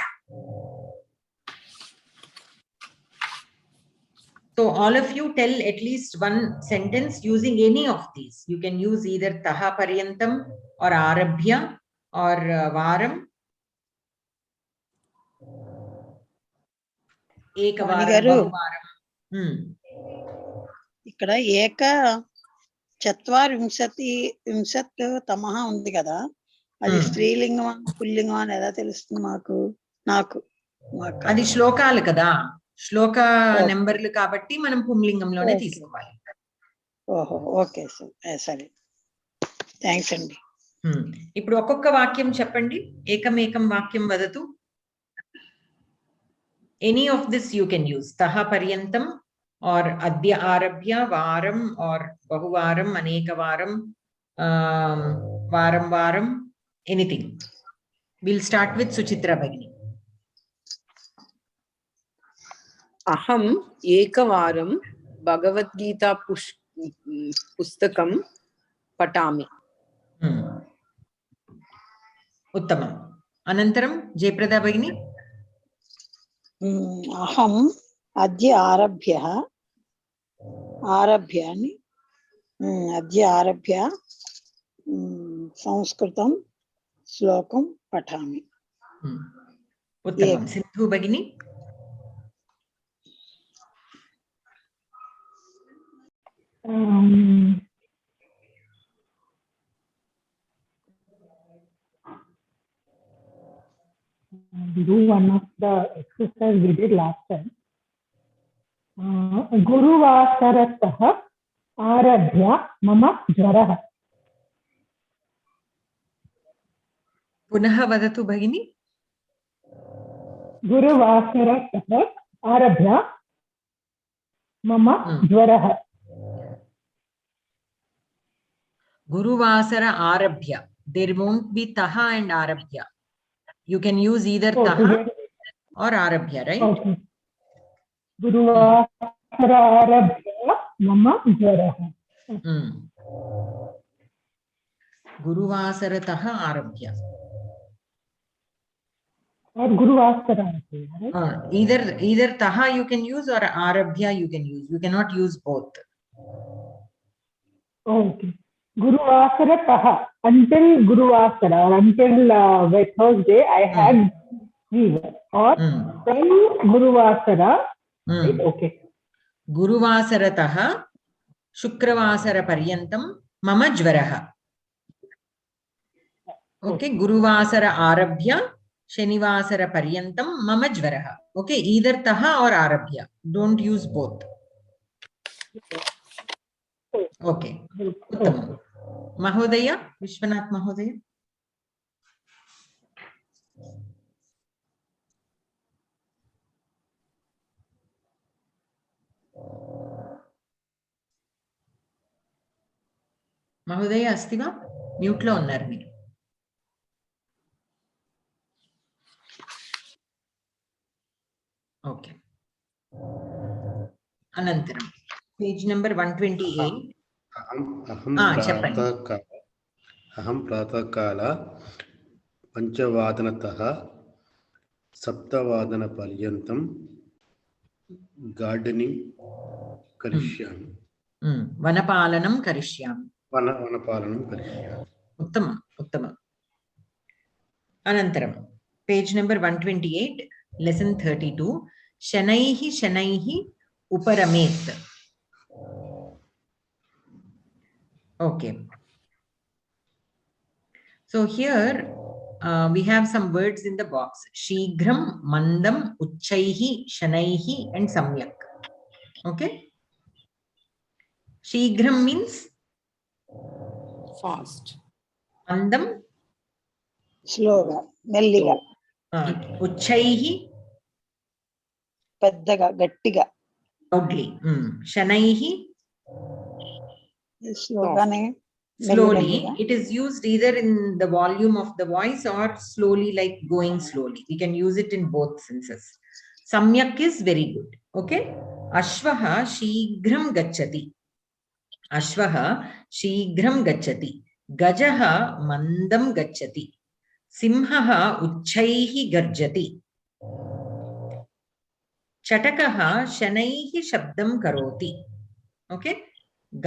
So all of you tell at least one sentence using any of these. You can use either taha paryantam or arabhya or varam. Ekavaram, bahuvaram. ఇక్కడ ఏక చత్వారింశతి తమహ ఉంది కదా, అది స్త్రీలింగం పుల్లింగం అని ఎలా తెలుస్తుంది నాకు అది శ్లోకాలు కదా, శ్లోక నెంబర్లు కాబట్టి మనం పుంలింగంలోనే తీసుకోవాలి. ఓహో, ఓకే సరే, థ్యాంక్స్ అండి. ఇప్పుడు ఒక్కొక్క వాక్యం చెప్పండి. ఏకమేకం వాక్యం వదతు. Any of this you can use. తహ పర్యంతం or adya arabhya, varam or bahuvaram, anekavaram, varam varam, anything. We'll start with Suchitra Bhagini. Aham ekavaram Bhagavad Geetha pustakam patami. Uttamam. Anantaram Jayprada Bhagini. Aham adya arabhya samskritam slokam patami. Uttamam. Sindhu Bhagini. Do one of the exercise we did last time. Guruvasaratah arabhya mama jvarah. Punaha vadatu Bhagini. Guruvasaratah arabhya mama jvarah. Guruvasara arabhya. There won't be taha and arabhya. You can use either taha or arabhya, right? Okay. Guruvasara arabhya mama jvarah. Guruvasarataha arabhya. Or Guruvasara, right? Either taha you can use or arabhya you can use. You cannot use both. Okay. Guruvasaratah, until Guruvasara or until Thursday I had fever. Or from Guruvasara, right? Okay. Guruvasarataha Shukravasara paryantam mama jvaraha. Okay, Guruvasara arabhya Shanivasara paryantam mama jvaraha. Okay, either taha or arabhya. Don't use both. Okay. Uttamam. Mahodaya, Vishwanath Mahodaya. Mahodaya asti va? Mute lo unnaru meer. Okay. Anantaram. Page number 128. अहं प्रातःकाल 5:00 7:00 gardening करिष्यामि. वनपालनं करिष्यामि. वनपालनं करिष्यामि. उत्तमम्. अनन्तरं page number 128 lesson 32 शनैः उपरमेत्. Okay. So here we have some words in the box. Shighram, Mandam, Uchchaihi, Shanaihi and Samyak. Okay. Shighram means fast. mandam స్లోగా మెల్లిగా uchchaihi పెద్దగా గట్టిగా loudly shanaihi స్లోగానే slowly. మెల్లిమెల్లిగా It is used either in the volume of the voice or slowly, like going slowly. We can use it in both senses. Samyak is very good. Okay. Ashvaha shighram gacchati. Ashvaha shighram gacchati. Gajaha mandam gacchati. Simhaha uchchaihi garjati. Chatakaha shanaihi shabdam karoti. Okay.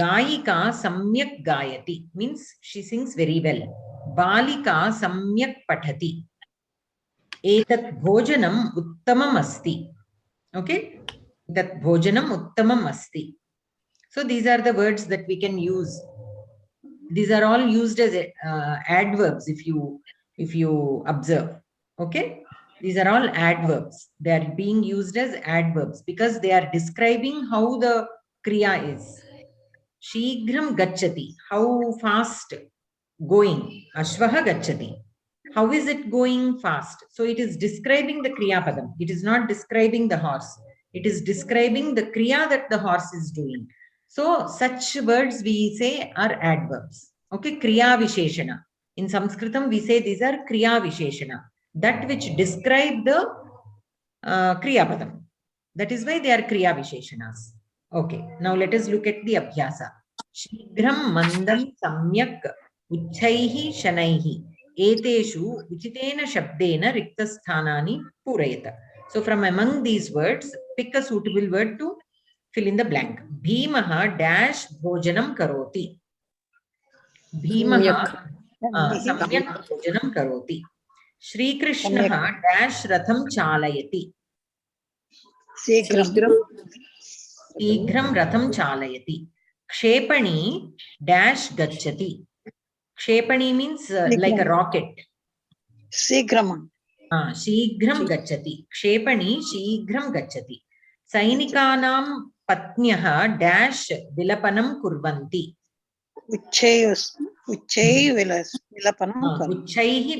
Gayika samyak gayati means she sings very well. Balika samyak pathati. Etat bhojanam uttamam asti. Okay. That bhojanam uttamam asti. So these are the words that we can use. These are all used as adverbs if you observe. Okay. These are all adverbs. They are being used as adverbs because they are describing how the kriya is. Shighram gacchati, how fast going. Ashvaha gacchati, how is it going fast? So it is describing the kriya padam. It is not describing the horse. It is describing the kriya that the horse is doing. So such words we say are adverbs. Okay, kriya visheshana. In Samskritam we say these are kriya visheshana, that which describe the kriya padam. That is why they are kriya visheshanas. Okay, now let us look at the abhyasa. Shighram mandam samyak uchchaihi shanaihi eteshu uchitena shabdena riktasthanani purayata. So from among these words, pick a suitable word to fill in the blank. Bhimaha dash bhojanam karoti. Bhimaha samyak bhojanam karoti. Shri Krishnaha dash ratham chalayati. Shighram ratham chalayati. Kshepani dash gacchati. Kshepani means like a rocket. శీఘ్రమా Shighram gacchati. Kshepani shighram gacchati. Sainikanam patnyaha dash vilapanam kurvanti. ఉచ్చైహి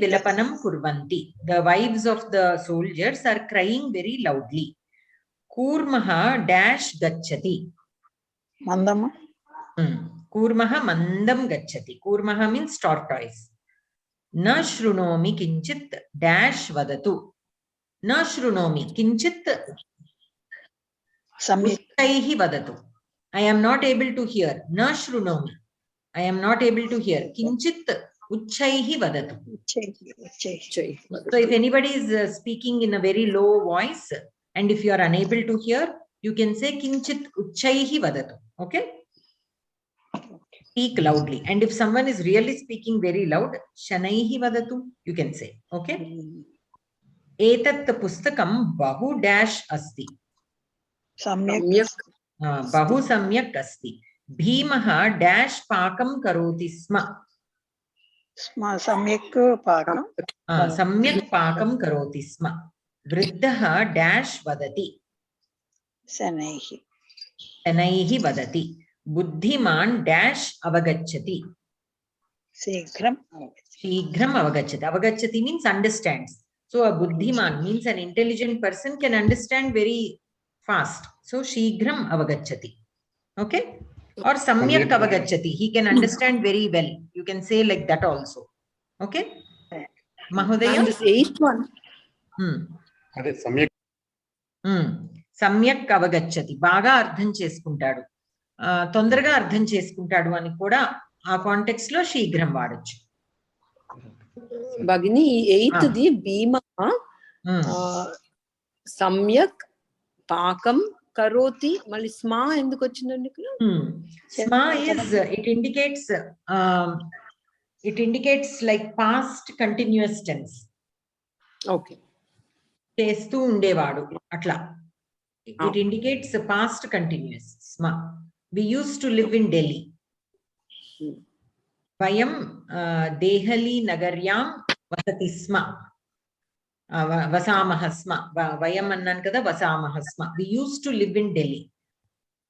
vilapanam kurvanti. The wives of the soldiers are crying very loudly. Kurmaha dash gacchati. మందమా Kurmaha mandam gacchati. Kurmaha means tortoise. Na shrunomi kinchit dash vadatu. Na shrunomi kinchit uchchaihi vadatu. I am not able to hear. Na shrunomi. I am not able to hear. Kinchit uchchaihi vadatu. So if anybody is speaking in a very low voice, and if you are unable to hear, you can say kinchit uchchaihi vadatu. Okay. Speak loudly. And if someone is really speaking very loud, shanaihi vadatu, you can say. Okay. Etat pustakam bahu dash asti. Bahu samyak asti. Bhimaha dash pakam karoti sma. సమ్యక్ పాకం Samyak pakam karoti sma. Vriddaha dash vadati. శనైహి Shanaihi vadati. Buddhiman dash avagacchati. శీఘ్రం Shighram avagacchati. Avagacchati means understands. So a buddhiman means an intelligent person can understand very fast. So shighram avagacchati. Okay. Or samyak avagacchati. He can understand very well. You can say like that also. Okay. Mahodaya. And this eighth one. అదే సమ్యక్ సమ్యక్ అవగచ్చతి. బాగా అర్థం చేసుకుంటాడు, తొందరగా అర్థం చేసుకుంటాడు అని కూడా ఆ కాంటెక్స్ట్ లో శీఘ్రం వాడచ్చు. భగిని ఎయిత్ ది భీమా సమ్యక్ పాకం కరోతి, మళ్ళీ స్మా ఎందుకు వచ్చిందండి ఇక్కడ? స్మా is it indicates like past continuous tense. Okay, చేస్తూ ఉండేవాడు అట్లా. It indicates past continuous. Sma. We used to live in Delhi. Vayam Dehali Nagaryam vasati sma. Vasamaha sma. Vayam annan kada vasamaha sma. We used to live in Delhi.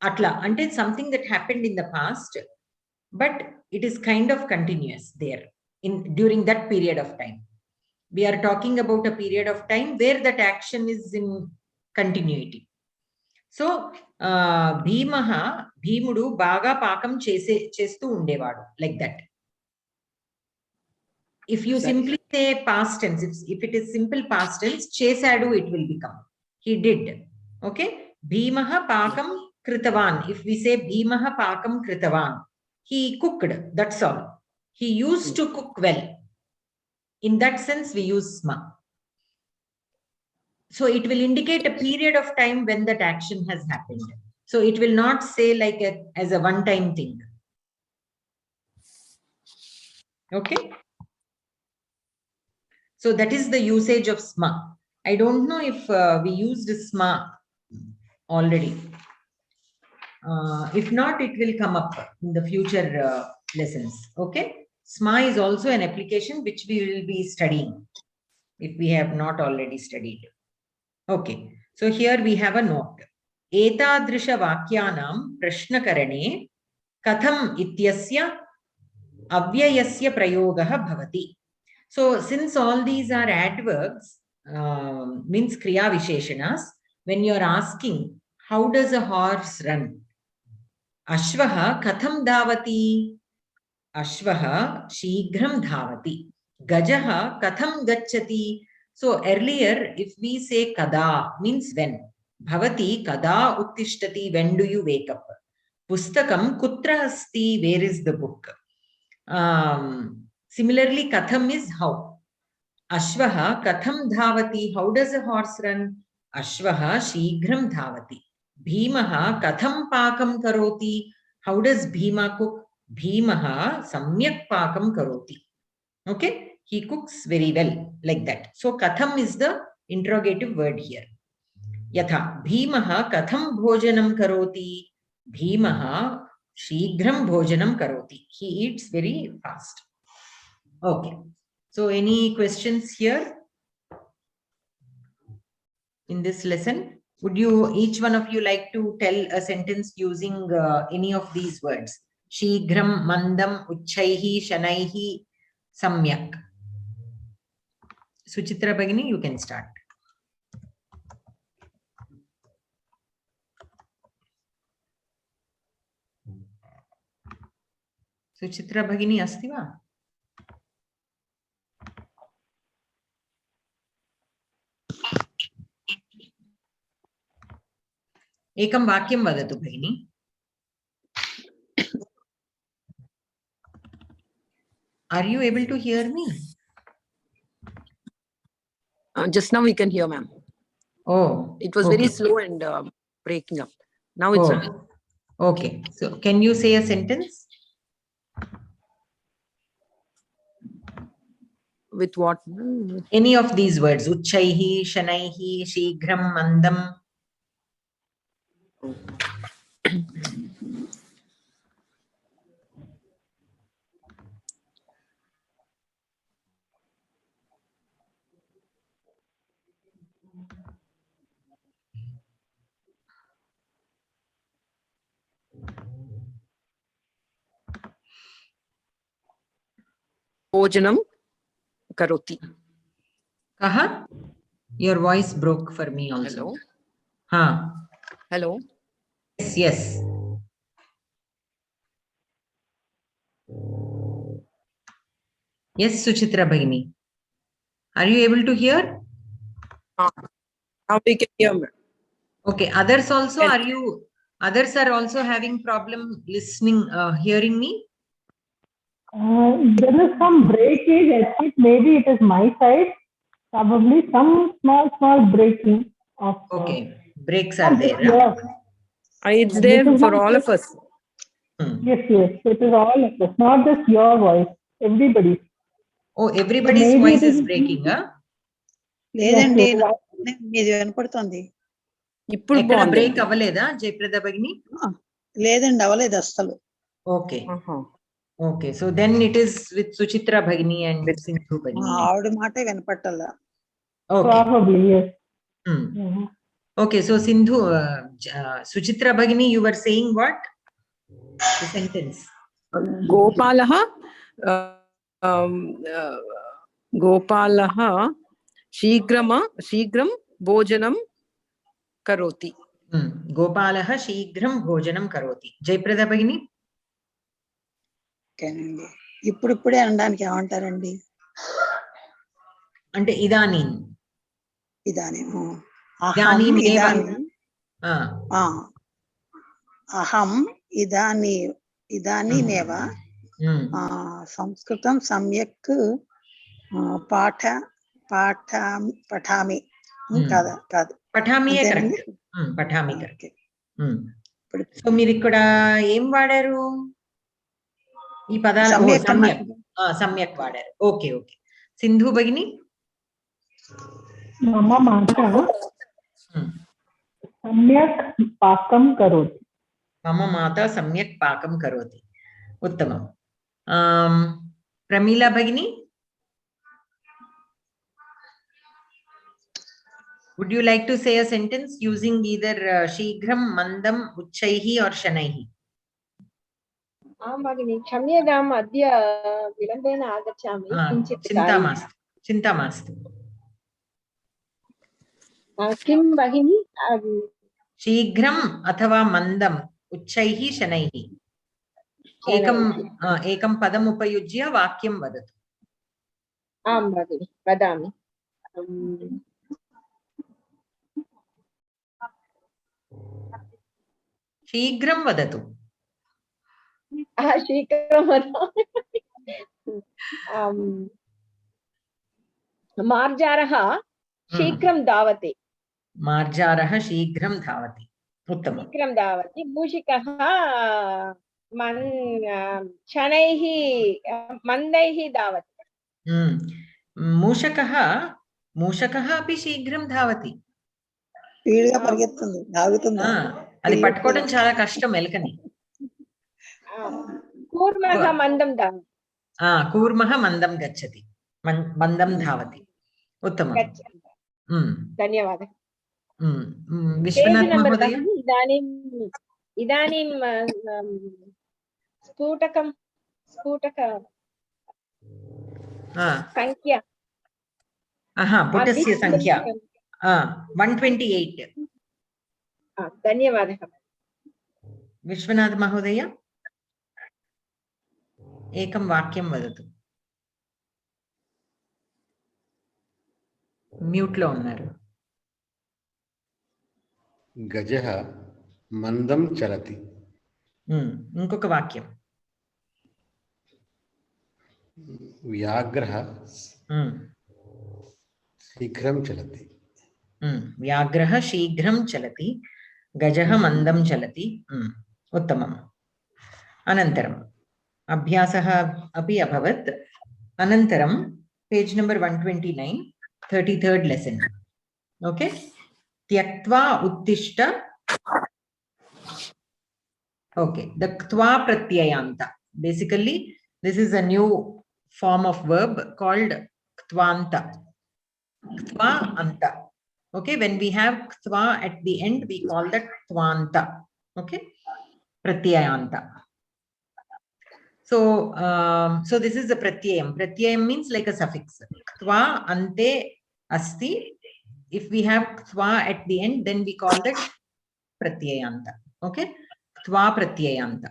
Atla. Ante something that happened in the past, but it is kind of continuous there. during that period of time. We are talking about a period of time where that action is in continuity. So, Bhimaha, Bhimudu, Baga Pakam Chestu Undevadu, like that. If you simply say past tense, if it is simple past tense, Chesadu it will become. He did. Okay? Bhimaha Pakam Kritavan. If we say Bhimaha Pakam Kritavan, he cooked. That's all. He used to cook well. In that sense, we use Sma. So it will indicate a period of time when that action has happened. So it will not say like as a one-time thing. Okay? So that is the usage of Sma. I don't know if we used Sma already. If not, it will come up in the future lessons. Okay? Sma is also an application which we will be studying if we have not already studied. Okay. So here we have a note. Etadrisha Vakyanam Prashnakarane Katham Ityasya Avyayasya Prayogaha Bhavati. So since all these are adverbs, means Kriya Visheshanas, when you are asking, how does a horse run? Ashvaha Katham Dhavati. Ashvaha Shighram Dhavati. Gajaha Katham Gacchati. So earlier, if we say kada, means when. Bhavati kada uttishtati, when do you wake up? Pustakam kutra asti, where is the book? Similarly, katham is how. Ashvaha katham dhavati, how does a horse run? Ashvaha shighram dhavati. Bhimaha katham pakam karoti, how does Bhima cook? Bhimaha samyak pakam karoti. Okay? He cooks very well, like that. So, katham is the interrogative word here. Yatha, Bhimaha katham bhojanam karoti. Bhimaha shighram bhojanam karoti. He eats very fast. Okay. So, any questions here in this lesson? Would you, each one of you, like to tell a sentence using any of these words? Shighram, mandam, uchchaihi, shanaihi, samyak. Suchitra Bhagini, you can start. Suchitra Bhagini asti va? Ekam vakyam vadatu Bhagini. Are you able to hear me? Just now we can hear, ma'am. Oh. It was okay. very slow and breaking up. Now it's okay. Okay. So can you say a sentence? With what? Any of these words. Uchchaihi, shanaihi, shighram, mandam. Bhojanam karoti. Kaha? Your voice broke for me also. Hello? Huh. Hello? Yes, yes. Yes, Suchitra Bhagini. Are you able to hear? Now we can hear, ma'am. Okay. Others also, others are also having problem listening, hearing me? There is some breakage. I think maybe it is my side. Probably some small breaking of. Okay. Breaks are there. Yes. It's there for all of us. Yes, it is all of us. Not just your voice. Everybody. Oh, everybody's voice is breaking, huh? లేదండి మీది వినపడుతుంది. ఇప్పుడు break అవ్వలేదా జయప్రద భగిని? లేదండి, అవ్వలేదు అస్సలు. Okay okay, so then it is with Suchitra భగిని and Sindhu భగిని. ఆవిడ మాటే వినపట్టాలా. ఓకే, సో సింధు, సుచిత్ర భగిని, you were saying what? The sentence. Gopalaha गोपालः शीघ्रं भोजनं करोति. गोपालः शीघ्रं भोजनं करोति. जयप्रदा भगिनी. ఓకేనండి. ఇప్పుడిప్పుడే అనడానికి ఏమంటారండి? అంటే ఇదానీం. ఇదానీం. ఇదానీం ఏవ. అహం ఇదానీమేవ సంస్కృతం సమ్యక్ పఠామి. కాదు పఠామియే కరెక్ట్. పఠామి కరెక్ట్. సో మీరు ఇక్కడ ఏం వాడారు? ఈ పదాలు సమ్యక్ వాడారు. Okay okay. సింధు భగిని. మమ మాత సమ్యక్ పాకం కరోతి. మమ మాత సమ్యక్ పాకం కరోతి. ఉత్తమం. Pramila భగిని. Would you like to say a sentence using either Shighram, Mandam, Uchchaihi or Shanaihi? भगिनी क्षम्यताम् अद्य विलम्बेन आगच्छामि किञ्चित् चिन्ता मास्तु किं भगिनी शीघ्रम् अथवा मन्दम् उच्चैः शनैः एकं पदम् उपयुज्य वाक्यं वदतु. आं भगिनी वदामि. शीघ्रं वदतु. शीघ्रं वदामि. मार्जारः शीघ्रं धावति. मार्जारः शीघ्रं धावति. उत्तमं. शीघ्रं धावति. मूषिकः शनैः मन्दैः धावति. मूषकः अपि शीघ्रं धावति. స్పీడ్గా పరిగెత్తుంది, దాగుతుంది. అది పట్టుకోవడం చాలా కష్టం ఎలుకని. కూర్మః మందం धावति. కూర్మః మందం గచ్చతి. మందం ధావతి. ఉత్తమం. ధన్యవాదాలు. విశ్వనాథ్ మహోదయ. ఇదాनीं స్ఫూటక సంఖ్య. పుటస్య సంఖ్య 128. ధన్యవాదः. విశ్వనాథ్ మహోదయ ఏకం వాక్యం వదతు. మ్యూట్ లో ఉన్నారు. గజః మందం చలతి. ఇంకొక వాక్యం. వ్యాఘ్రః శీఘ్రం చలతి. వ్యాఘ్రः శీఘ్రం చలతి. గజः మందం చలతి. उत्तमम्. अनन्तरम् अभ्यासः अपि अभवत्. अनन्तरं page number 129, 33rd lesson. Okay. त्यक्त्वा उत्तिष्ठ. Okay. The ktva pratyayanta. Basically, this is a new form of verb called ktvanta. Ktva anta. Okay. When we have ktva at the end, we call that ktvanta. Okay. Pratyayanta. So this is a pratyayam. Pratyayam means like a suffix. Ktva ante asti. If we have ktva at the end, then we call that pratyayanta. Okay. Ktva pratyayanta.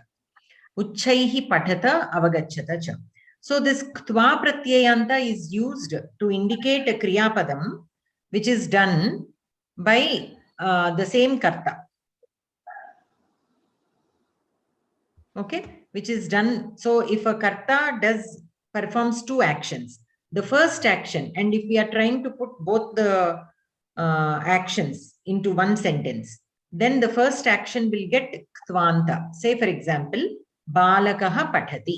Uchchaihi patata avagacchata cha. So this ktva pratyayanta is used to indicate a kriya padam which is done by the same karta. Okay, which is done. So if a karta performs two actions, the first action, and if we are trying to put both the actions into one sentence, then the first action will get ktvanta. Say for example, balakaha pathati,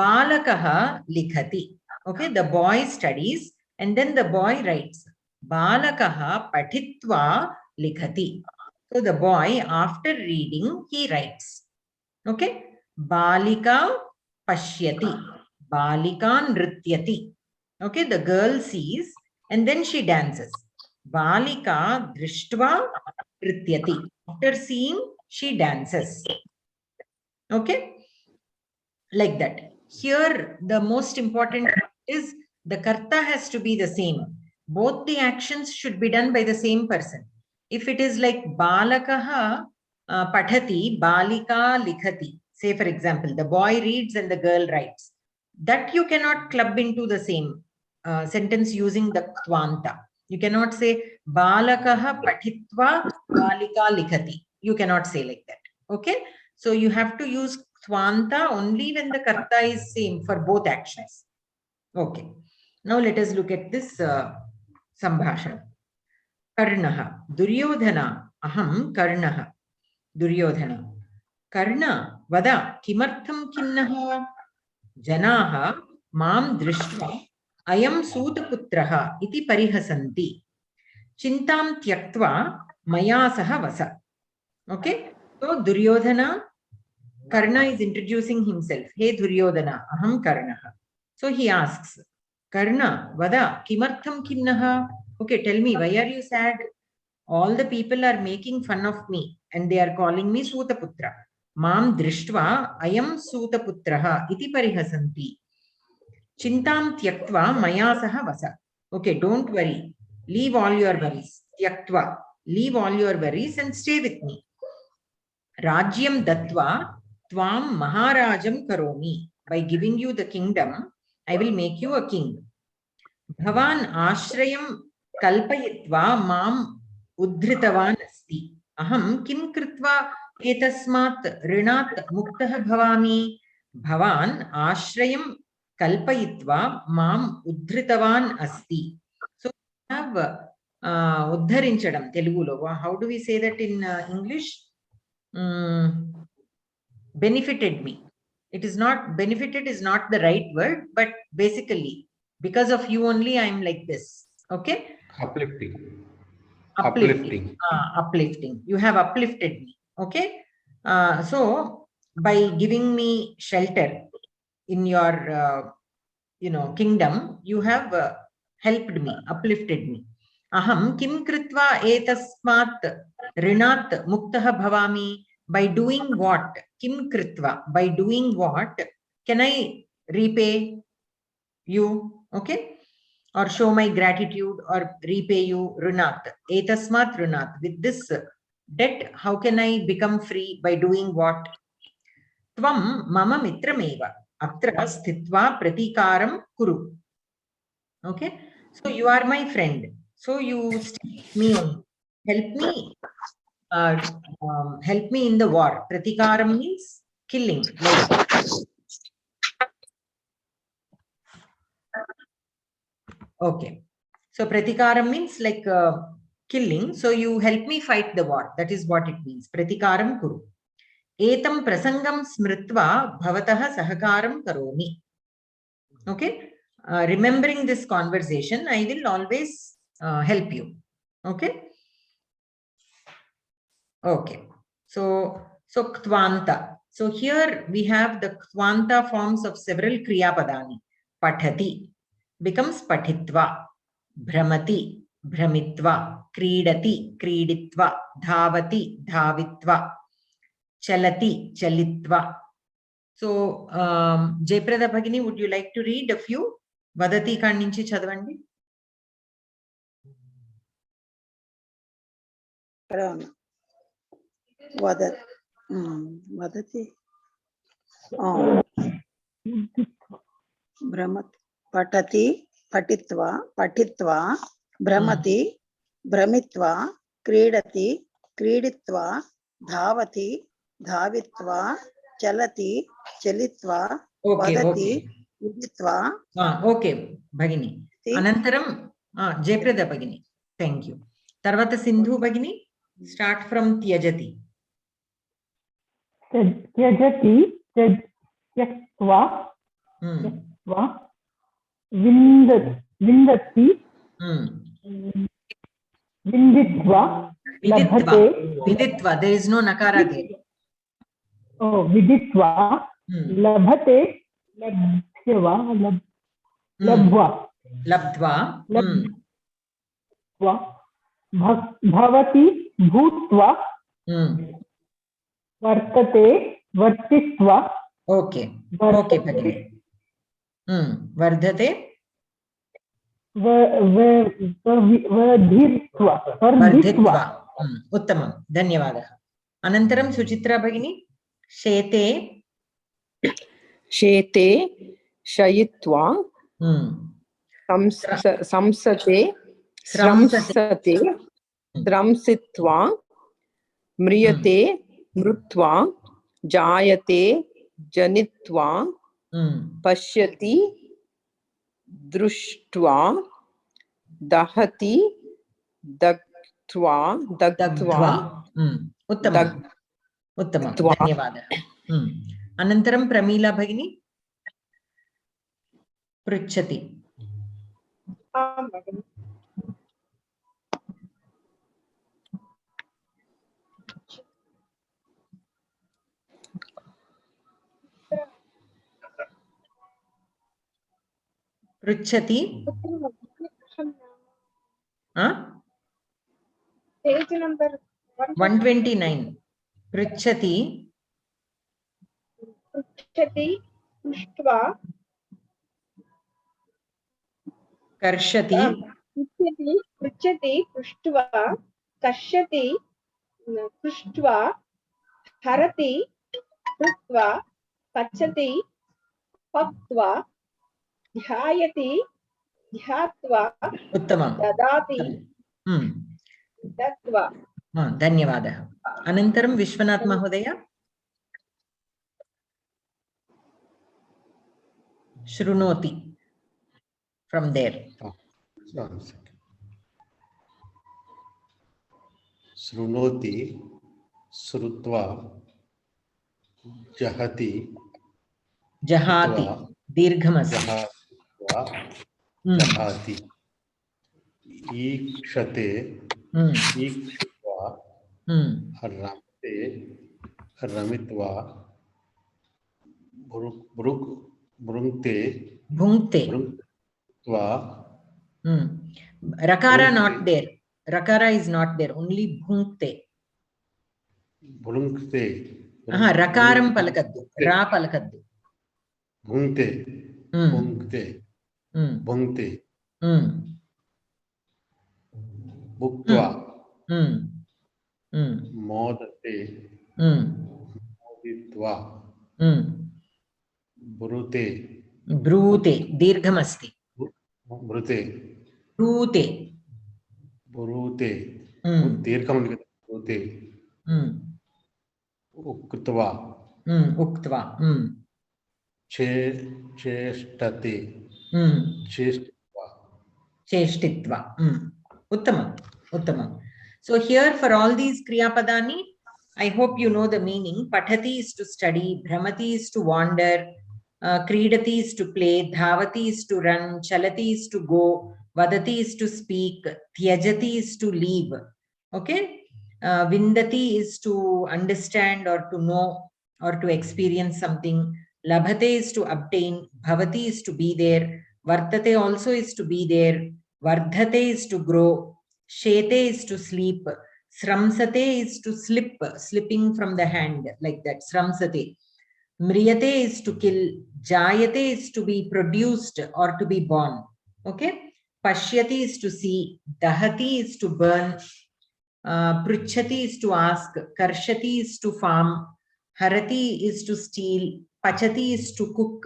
balakaha likhati. Okay, the boy studies and then the boy writes. Balakaha pathitva likhati. So the boy, after reading, he writes. Okay. Balika pashyati. Balika nrityati. Okay. The girl sees and then she dances. Balika drishtva nrityati. After seeing, she dances. Okay. Like that. here the most important is the karta has to be the same. Both the actions should be done by the same person. If it is like balakaha pathati, balika likhati, say for example, the boy reads and the girl writes, that you cannot club into the same sentence using the kvanta. You cannot say balakaha pathitva balika likhati. You cannot say like that. Okay. So you have to use kvanta only when the karta is same for both actions. Okay. Now let us look at this sambhashana. Karnaha. Duryodhana. Aham karnaha. Duryodhana. Karna. Vada. Kimartham kinnaha. Janaha. Mam drishva. Ayam sutaputraha. Iti parihasanti. Chintam tyaktva. Maya saha vasa. Okay. So Duryodhana. Karna is introducing himself. Hey Duryodhana. Aham karnaha. So he asks. Karna, Vada, Kimartham Kinnaha. Okay, tell me, why are you sad? All the people are making fun of me and they are calling me Sutaputra. Mam Drishtva, Ayam Sutaputraha, Iti Parihasanti. Chintam Tyaktva, Maya Saha Vasa. Okay, don't worry. Leave all your worries. Tyaktva, leave all your worries and stay with me. Rajyam Dattva, Tvam Maharajam Karomi. By giving you the kingdom, I will make you a king. Bhavan ashrayam kalpayitva mam uddhritavan asti. Aham kim kritva etasmat rinat muktah bhavami. Bhavan ashrayam kalpayitva mam uddhritavan asti. So we have uddharinchadam Telugulo. How do we say that in English? Benefited me. It is not, benefited is not the right word, but basically, because of you only, I am like this. Okay? Uplifting. Uplifting. Uplifting. You have uplifted me. Okay? So, by giving me shelter in your, kingdom, you have helped me, uplifted me. Aham kim kritva etasmat rinat muktah bhavami. By doing what? Kim kritva. By doing what can I repay you? Okay? Or show my gratitude or repay you? Runat. Etasmat runat. With this debt, how can I become free? By doing what? Tvam mama mitrameva. Atra sthitva pratikaram kuru. Okay? So you are my friend. So you stay with me only. Help me. Help me in the war. Pratikaram means killing. Okay. So pratikaram means like killing. So you help me fight the war. That is what it means. Pratikaram kuru. Etam prasangam smritva bhavatah sahakaram karomi. Okay. Remembering this conversation, I will always help you. Okay. Okay. So ktvanta. So here we have the ktvanta forms of several kriya padani. Pathati becomes pathitva, bhramati, bhramitva, kridati, kriditva, dhavati, dhavitva, chalati, chalitva. So Jayprada Bhagini, would you like to read a few? Vadati kanninchi chadavandi. Vadati. Brahmat. Patati, patitva, patitva, brahmati, brahmitva, kridati, kriditva, dhavati, dhavitva, chalati, chalitva, vadati, viditva. Okay, Bhagini. Anantaram, Jayprada Bhagini. Thank you. Tarvata Sindhu Bhagini. Start from Tyajati. Tyajati, tyaktva, vindati, vinditva, labhate. Viditva, there is no nakara there. Oh, viditva, labhate, labhyava, labhva. Labdva. Bhavati, bhutva, vartate, vartitva. Okay. Okay, Bhagini. Vardhate. Vardhitva. Uttamam. Dhanyavadah. Anantaram Suchitra Bhagini. Shete. Shete Shayitva Samsate Sramsate Sramsitva Mriyate Mrutva Jayate Janitva Pashyati Drushtva Dahati Daktva Uttamam. Uttamam. Dhanyavadah. Anantaram Pramila Bhagini. Pruchati. आम् भगिनि Pruchati. Page number 129. Pruchati. पृच्छति पृष्ट्वा Karshati. पृच्छति पृष्ट्वा कर्षति पृष्ट्वा हरति कृत्वा पचति पक्त्वा ध्यायति ध्यात्वा Uttamam. ददाति दत्वा धन्यवादः. अनन्तरं विश्वनाथ महोदय. Shrunoti. From there. Shrunoti, Srutva, Jahati. Jahati. Dirghamasti. Jahati. Ikshate. Ikshitva. Ramte. Ramitva. Brungte. Rakara not there. Rakara is not there. Only bhunkte. Rakaram palakaddu. Ra palakaddu. Bhunkte. Bhuktva. Modate. Moditva. Brute. Dirghamasti. Brute. Dirgham Brute. Uktva. Cheshtati. Cheshtitva. Uttamam. So here for all these Kriyapadani, I hope you know the meaning. Pathati is to study, Bhramati is to wander, Kridati is to play, Dhavati is to run, Chalati is to go, Vadati is to speak, Tyajati is to leave. Okay? Vindati is to understand or to know or to experience something. Labhate is to obtain, Bhavati is to be there, Vartate also is to be there, Vardhate is to grow, Shete is to sleep, Sramsate is to slip, slipping from the hand, like that, Sramsate. Mriyate is to kill, Jayate is to be produced or to be born. Okay? Pashyati is to see, Dahati is to burn, Pruchati is to ask, Karshati is to farm, Harati is to steal, Pachati is to cook,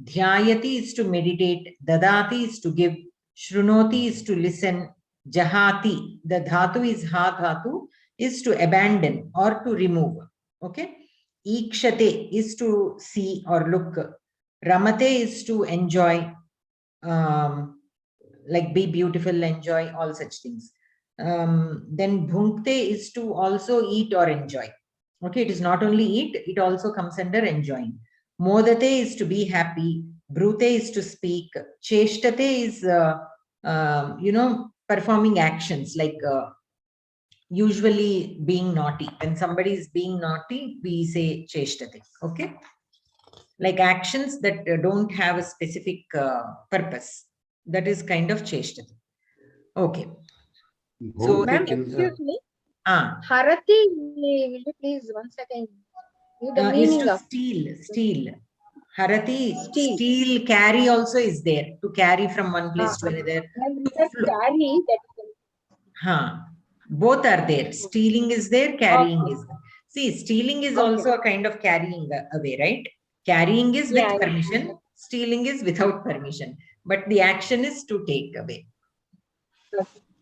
Dhyayati is to meditate, Dadati is to give, Shrunoti is to listen, Jahati, the dhatu is ha dhatu, is to abandon or to remove. Okay? Ikshate is to see or look. Ramate is to enjoy, like be beautiful, enjoy, all such things. Then bhunkte is to also eat or enjoy. Okay, it is not only eat, it also comes under enjoying. Modate is to be happy. Brute is to speak. Cheshtate is, performing actions like usually being naughty. When somebody is being naughty, we say cheshtate. Okay, like actions that don't have a specific purpose. That is kind of cheshtate. Okay. So, ma'am, excuse me. Harati, will you please 1 second? The is meaning to of steal. Harati, Steel. steel, carry also is there, to carry from one place to another. And that carry, that Both are there. Stealing is there, carrying Okay. is there. See, stealing is Okay. also a kind of carrying away, right? Carrying is with Yeah, yeah. permission, stealing is without permission. But the action is to take away.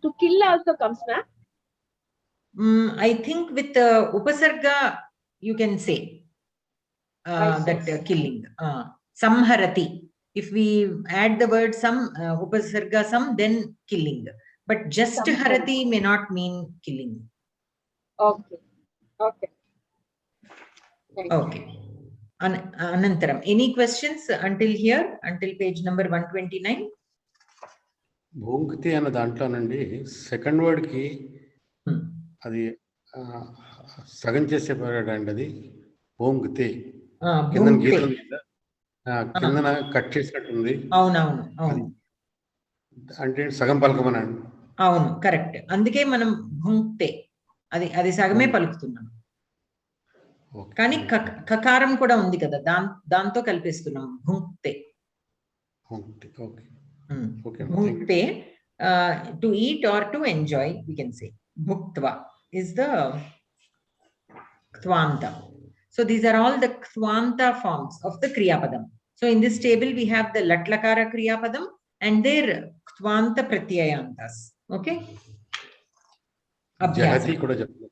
To kill also comes, na? I think with Upasarga, you can say that killing. Samharati. If we add the word sam, Upasarga sam, then killing. But just Harati may not mean killing. Okay. Okay. Thank you. Okay. Anantaram. Any questions until here, until page number 129? భూంక్తి అన్న దాంట్లోనండి second word కి అది సగం చేసేపాడండి అది భూంక్తి కింద గీత ఉంది కదా, కిందన cut చేసినట్టుంది. అవునవును, అవును. అంటే సగం పలకమనండి. అవును, కరెక్ట్. అందుకే మనం భుంక్తే అది సగమే పలుకుతున్నాం. కానీ కకారం కూడా ఉంది కదా, దాంతో కలిపేస్తున్నాం భుంక్తే. Bhukte, to eat or to enjoy, we can say. Bhuktva is the Kthvanta. So these are all the Kthvanta forms of the Kriyapadam. So in this table, we have the Latlakara Kriyapadam and their Kthvanta Pratyayantas. Okay? Jahati kuda cheptaru.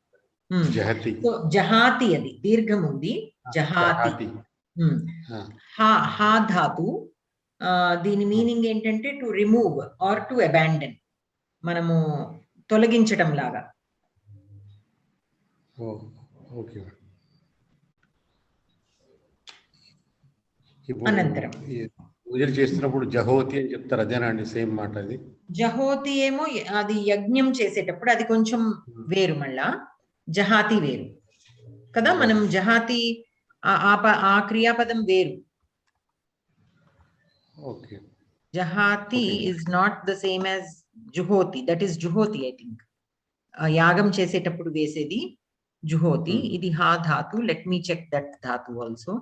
Jahati. So Jahati adi, Dirghamundi, Jahati. Ha dhatu. దీని meaning ఏంటంటే to remove are to abandon, మనము తొలగించడం లాగా. అనంతరం పూజలు చేస్తున్నప్పుడు జహోతి అని చెప్తారు, అదేనా అండి? సేమ్ మాట అది. జహోతి ఏమో అది యజ్ఞం చేసేటప్పుడు, అది కొంచెం వేరు, మళ్ళా జహాతి వేరు కదా. మనం జహాతి ఆ క్రియాపదం వేరు. Okay. Jahati is not the same as Juhoti. That is Juhoti, I think. Yagam chesetappudu vesedi Juhoti. Idi ha dhatu. Let me check that dhatu also.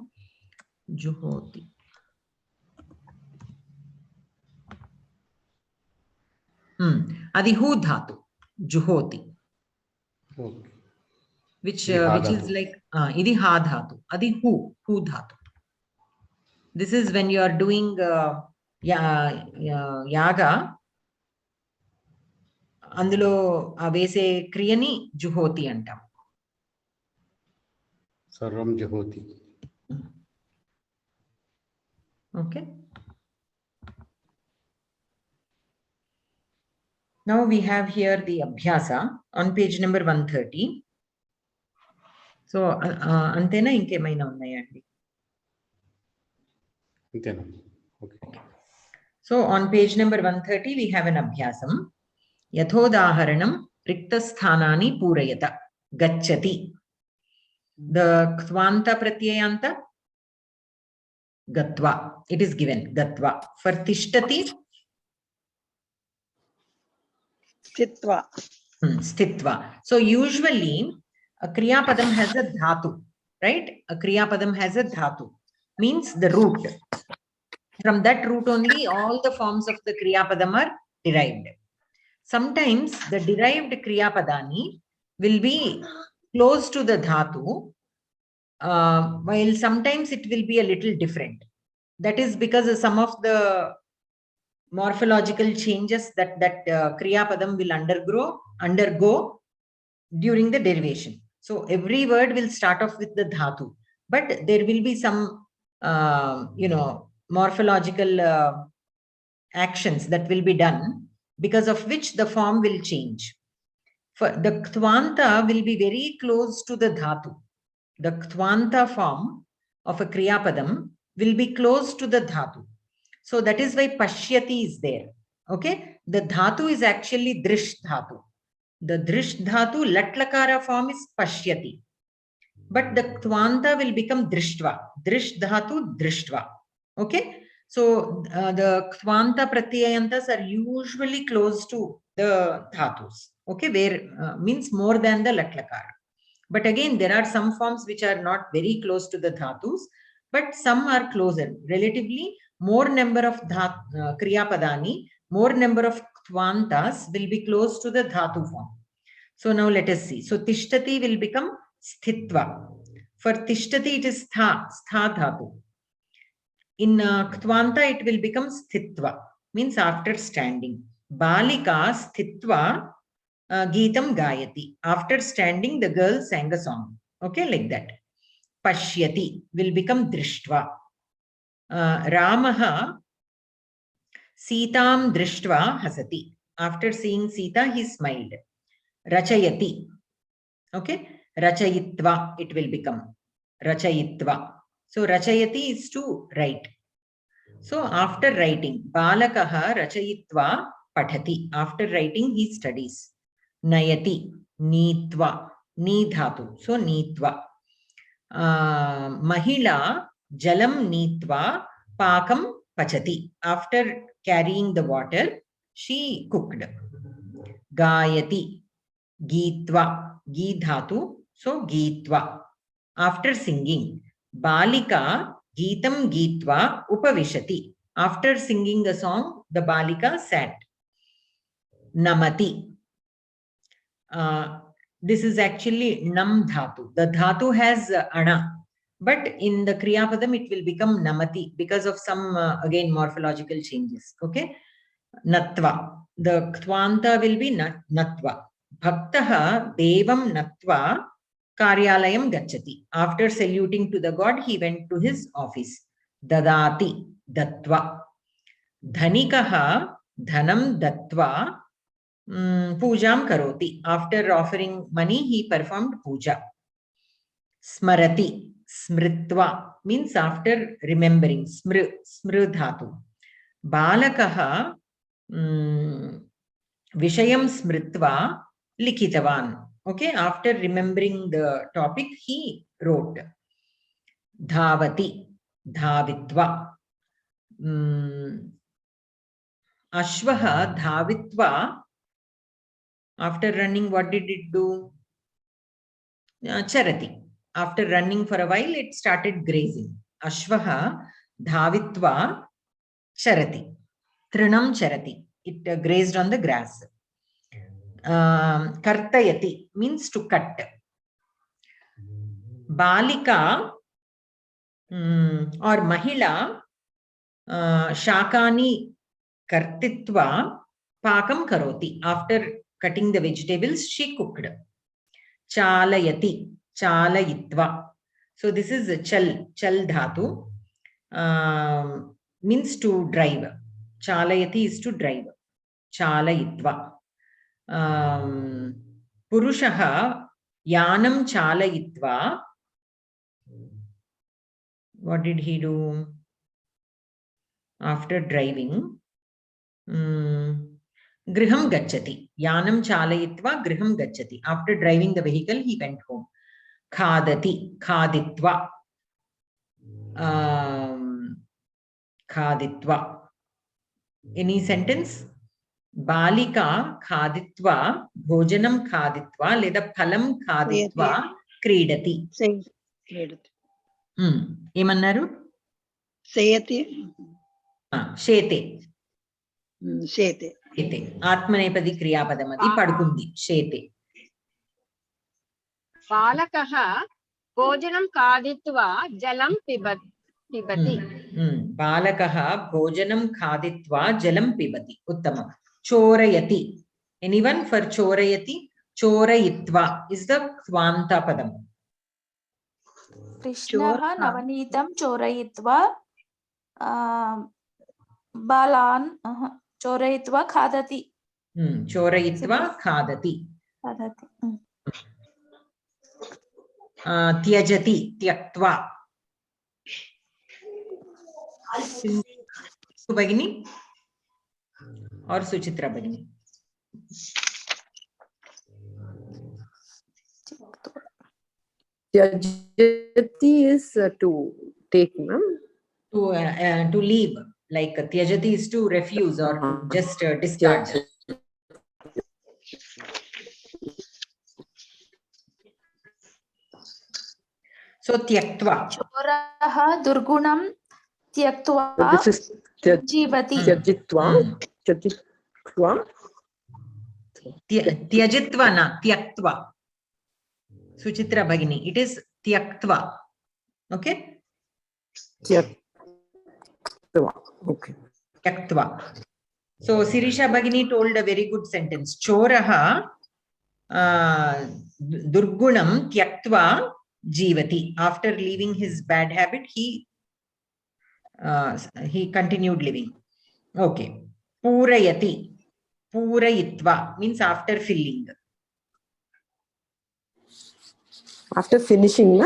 Juhoti. Adi hu dhatu. Juhoti. Okay. Which is like idi ha dhatu. Adi hu dhatu. This is when you are doing yaga. అందులో వేసే క్రియని జుహోతి అంటాం. సర్వం జుహోతి. Okay. Now we have here the Abhyasa on page number 130. So antena inkemaina unnaya andi? Antena. Okay. So on page number 130 we have an Abhyasam. Yathodaharanam riktasthanani purayata gacchati. The Kthvanta Pratyayanta Gatva. It is given Gatva. For Tishtati, Stitva. Stitva. So usually a Kriyapadam has a dhatu, right? A Kriyapadam has a dhatu, means the root. From that root only all the forms of the Kriyapadam are derived. Sometimes the derived Kriyapadani will be close to the dhatu, while sometimes it will be a little different. That is because of some of the morphological changes that Kriyapadam will undergo during the derivation. So every word will start off with the dhatu, but there will be some morphological actions that will be done, because of which the form will change. For the Kthvanta will be very close to the dhatu. The Kthvanta form of a Kriyapadam will be close to the dhatu. So that is why Pashyati is there. Okay, the dhatu is actually Drish dhatu. The Drish dhatu Latlakara form is Pashyati, but the Kthvanta will become Drishtva. Drish dhatu Drishtva. Okay. So the Kthvanta Pratyayantas are usually close to the dhatus. Okay, where means more than the Latlakara. But again, there are some forms which are not very close to the dhatus. but some are closer. Relatively, more number of kriya padani, more number of kvantas will be close to the dhatu form. So now let us see. So tishtati will become sthitva. For tishtati, it is stha dhatu. In ktvanta, it will become sthitva, means after standing. Balika sthitva Geetam Gayati. After standing, the girl sang a song. Okay, like that. Pashyati will become Drishtva. Ramaha Sitam Drishtva Hasati. After seeing Sita, he smiled. Rachayati. Okay, Rachayitva it will become. Rachayitva. So Rachayati is to write. So after writing, Balakaha Rachayitva Pathati. After writing, he studies. Nayati, Neetva, Ni dhatu. So Neetva. Mahila, Jalam Neetva, Pakam Pachati. After carrying the water, she cooked. Gayati, Geetva, Gi dhatu. So Geetva. After singing, Balika, Geetam Geetva, Upavishati. After singing a song, the Balika sat. Namati. This is actually nam dhatu. The dhatu has ana, but in the kriya padam it will become namati because of some again morphological changes. Okay, natva. The ktvanta will be natva. Bhaktaha devam natva karyalayam gacchati. After saluting to the god, he went to his office. Dadati datva. Dhanikaha dhanam datva Pujam karoti. After offering money, he performed puja. Smarati, smritva means after remembering. Smru dhatu. Balakaha vishayam smritva likitavan. Okay, after remembering the topic, he wrote. Dhavati, dhavitva. Ashvaha dhavitva. After running, what did it do? Charati. After running for a while, it started grazing. Ashvaha dhavitva charati. Trinam charati. It grazed on the grass. Kartayati means to cut. Balika or Mahila Shakani Kartitva Pakam Karoti. After cutting the vegetables, she cooked. Chalayati, chalayitva. So this is a chal dhatu. Means to drive. Chalayati is to drive. Chalayitva. Purushaha yanam chalayitva. What did he do? After driving. Griham gacchati. Yanam chalayitva griham gacchati. After driving the vehicle, he went home. Khadati. Khaditva. Khaditva. Any sentence? Balika khaditva bhojanam khaditva leda phalam khaditva kridati. Emannaru? Sayati. Shete. Shete. Atmanepadi kriyapadamati padukundi. Shete. Balakaha bhojanam khaditva jalam pibati. Balakaha bhojanam khaditva jalam pibati. Uttamam. Chorayati. Anyone for chorayati? Chorayitva is the kvanta padam. Krishnaha navanitam chorayitva balan chorayitva khadati. Chorayitva khadati. Khadati. Tyajati tyaktva. Subhagini or Suchitra Bhagini? Tyajati is to take, ma'am. To leave. Like Tyajati is to refuse or to just discard. So tyaktva. Choraha durgunam tyaktva This is jivati. Tyajitva. Tyajitva. Tyajitva na tyaktva. Suchitra Bhagini. It is tyaktva. Okay. Tyajitva. Okay. Tyaktva. So Sirisha Bhagini told a very good sentence. Choraha durgunam tyaktva jivati. After leaving his bad habit, he continued living. Okay. Purayati. Purayitva means after filling. After finishing,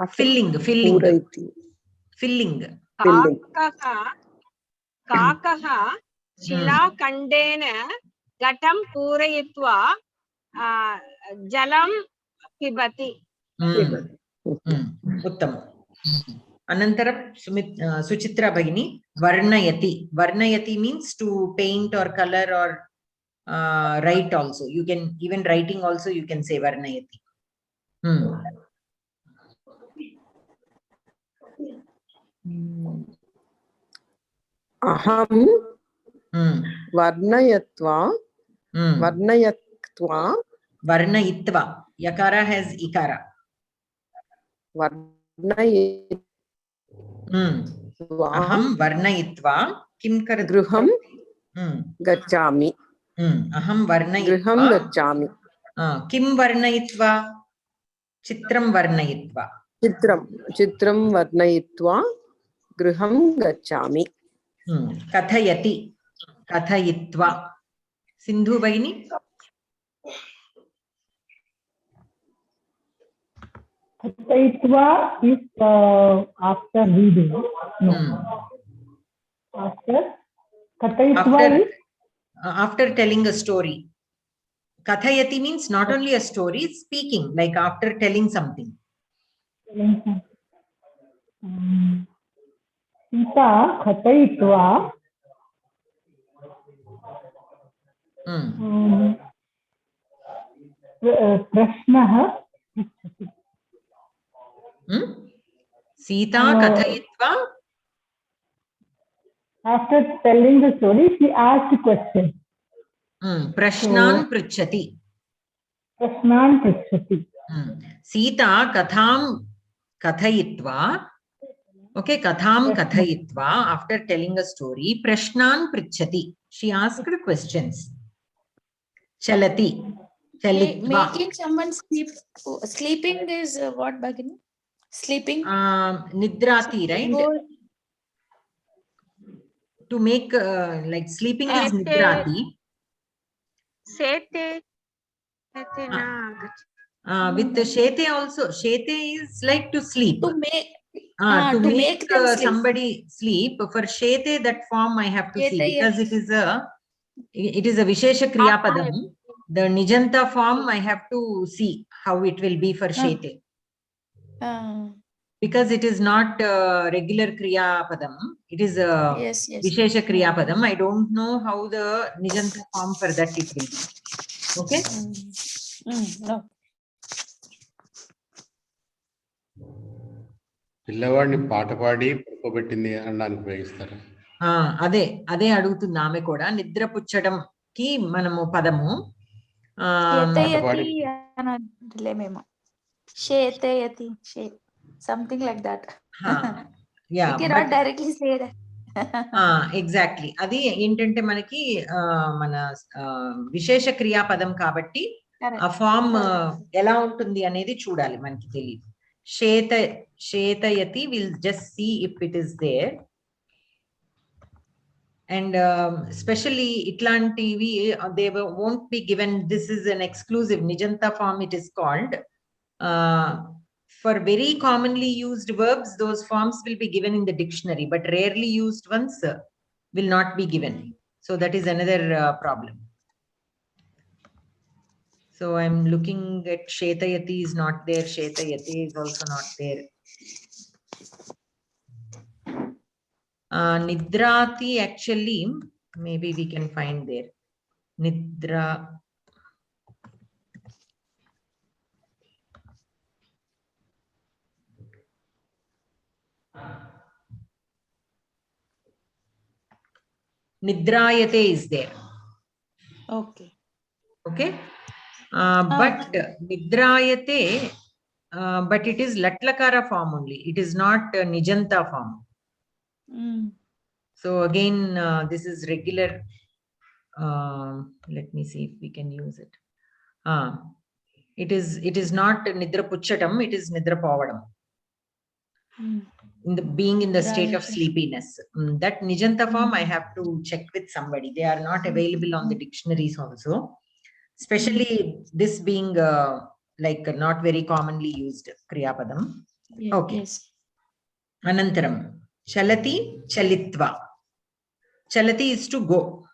after Filling. Purayati. Filling. काकः शिलाखण्डेन घटं पूरयित्वा जलं पिबति. उत्तम. Anantaram Suchitra Bhagini varnayati. Varnayati means to paint or color or write also. You can even writing also you can say varnayati. Aham varnayatva. Varnayitva. Yakara has ikara. Varnayitva. Aham varnayitva kim karati? Gruham gacchami. Aham varnayitva. Gruham gacchami. Kim varnayitva? Chitram varnayitva. Chitram varnayitva gruham gacchami. Kathayati. Kathayitva. Sindhu Bhagini? Kathayitva is after reading. No. After Kathayitva is after telling a story. Kathayati means not only a story, it's speaking, like after telling something. Geetha Kathayitva Prashnah Sita Kathayitva. After telling the story, she asked a question. Prashnan Pritchati. Prashnan Pritchati. Sita Katham Kathayitva. Okay, Katham Kathayitva. After telling a story, Prashnan Pritchati. She asked questions. Chalati. Chalitva. Making someone sleep. Sleeping is what, Bhagini? Sleeping? Nidrati, right? To make like sleeping is Nidrati. Sete. With the Shete also. Shete is like to sleep. To make. To make them sleep. somebody sleep. For Shete, that form I have to Shete, see because it is a Vishesha Kriya Padam. The Nijanta form I have to see how it will be for Shete. Because it is not regular Kriya Padam. It is a Vishesha Kriya Padam. I don't know how the Nijanta form for that it will be. Okay? No. పిల్లవాడిని పాట పాడి పడుకోబెట్టింది అనడానికి ఉపయోగిస్తారు. అదే అడుగుతుంది ఆమె కూడా. నిద్ర పుచ్చడం కి మనము పదము something like that. Yeah, you cannot directly say that. Exactly. అది ఏంటంటే మనకి మన విశేష క్రియాపదం కాబట్టి ఆ ఫామ్ ఎలా ఉంటుంది అనేది చూడాలి, మనకి తెలియదు. శేతయతి will just see if it is there. And especially itlantivi they won't be given. This is an exclusive Nijanta form it is called. For very commonly used verbs, those forms will be given in the dictionary, but rarely used ones will not be given. So that is another problem. So I'm looking at Shetayati is not there. Shetayati is also not there. Nidrati actually, maybe we can find there. Nidra. Nidrayate is there. Okay. Okay. But Nidrayate, but it is Latlakara form only. It is not Nijanta form. So again, this is regular. Let me see if we can use it. It is not Nidra Puchatam, it is Nidra Pavadam. Being in the state of sleepiness. That Nijanta form I have to check with somebody. They are not available on the dictionaries also. Especially this being like not very commonly used Kriyapadam. Yeah, Okay. yes. Anantaram. Chalati, chalitva. Chalati is to go.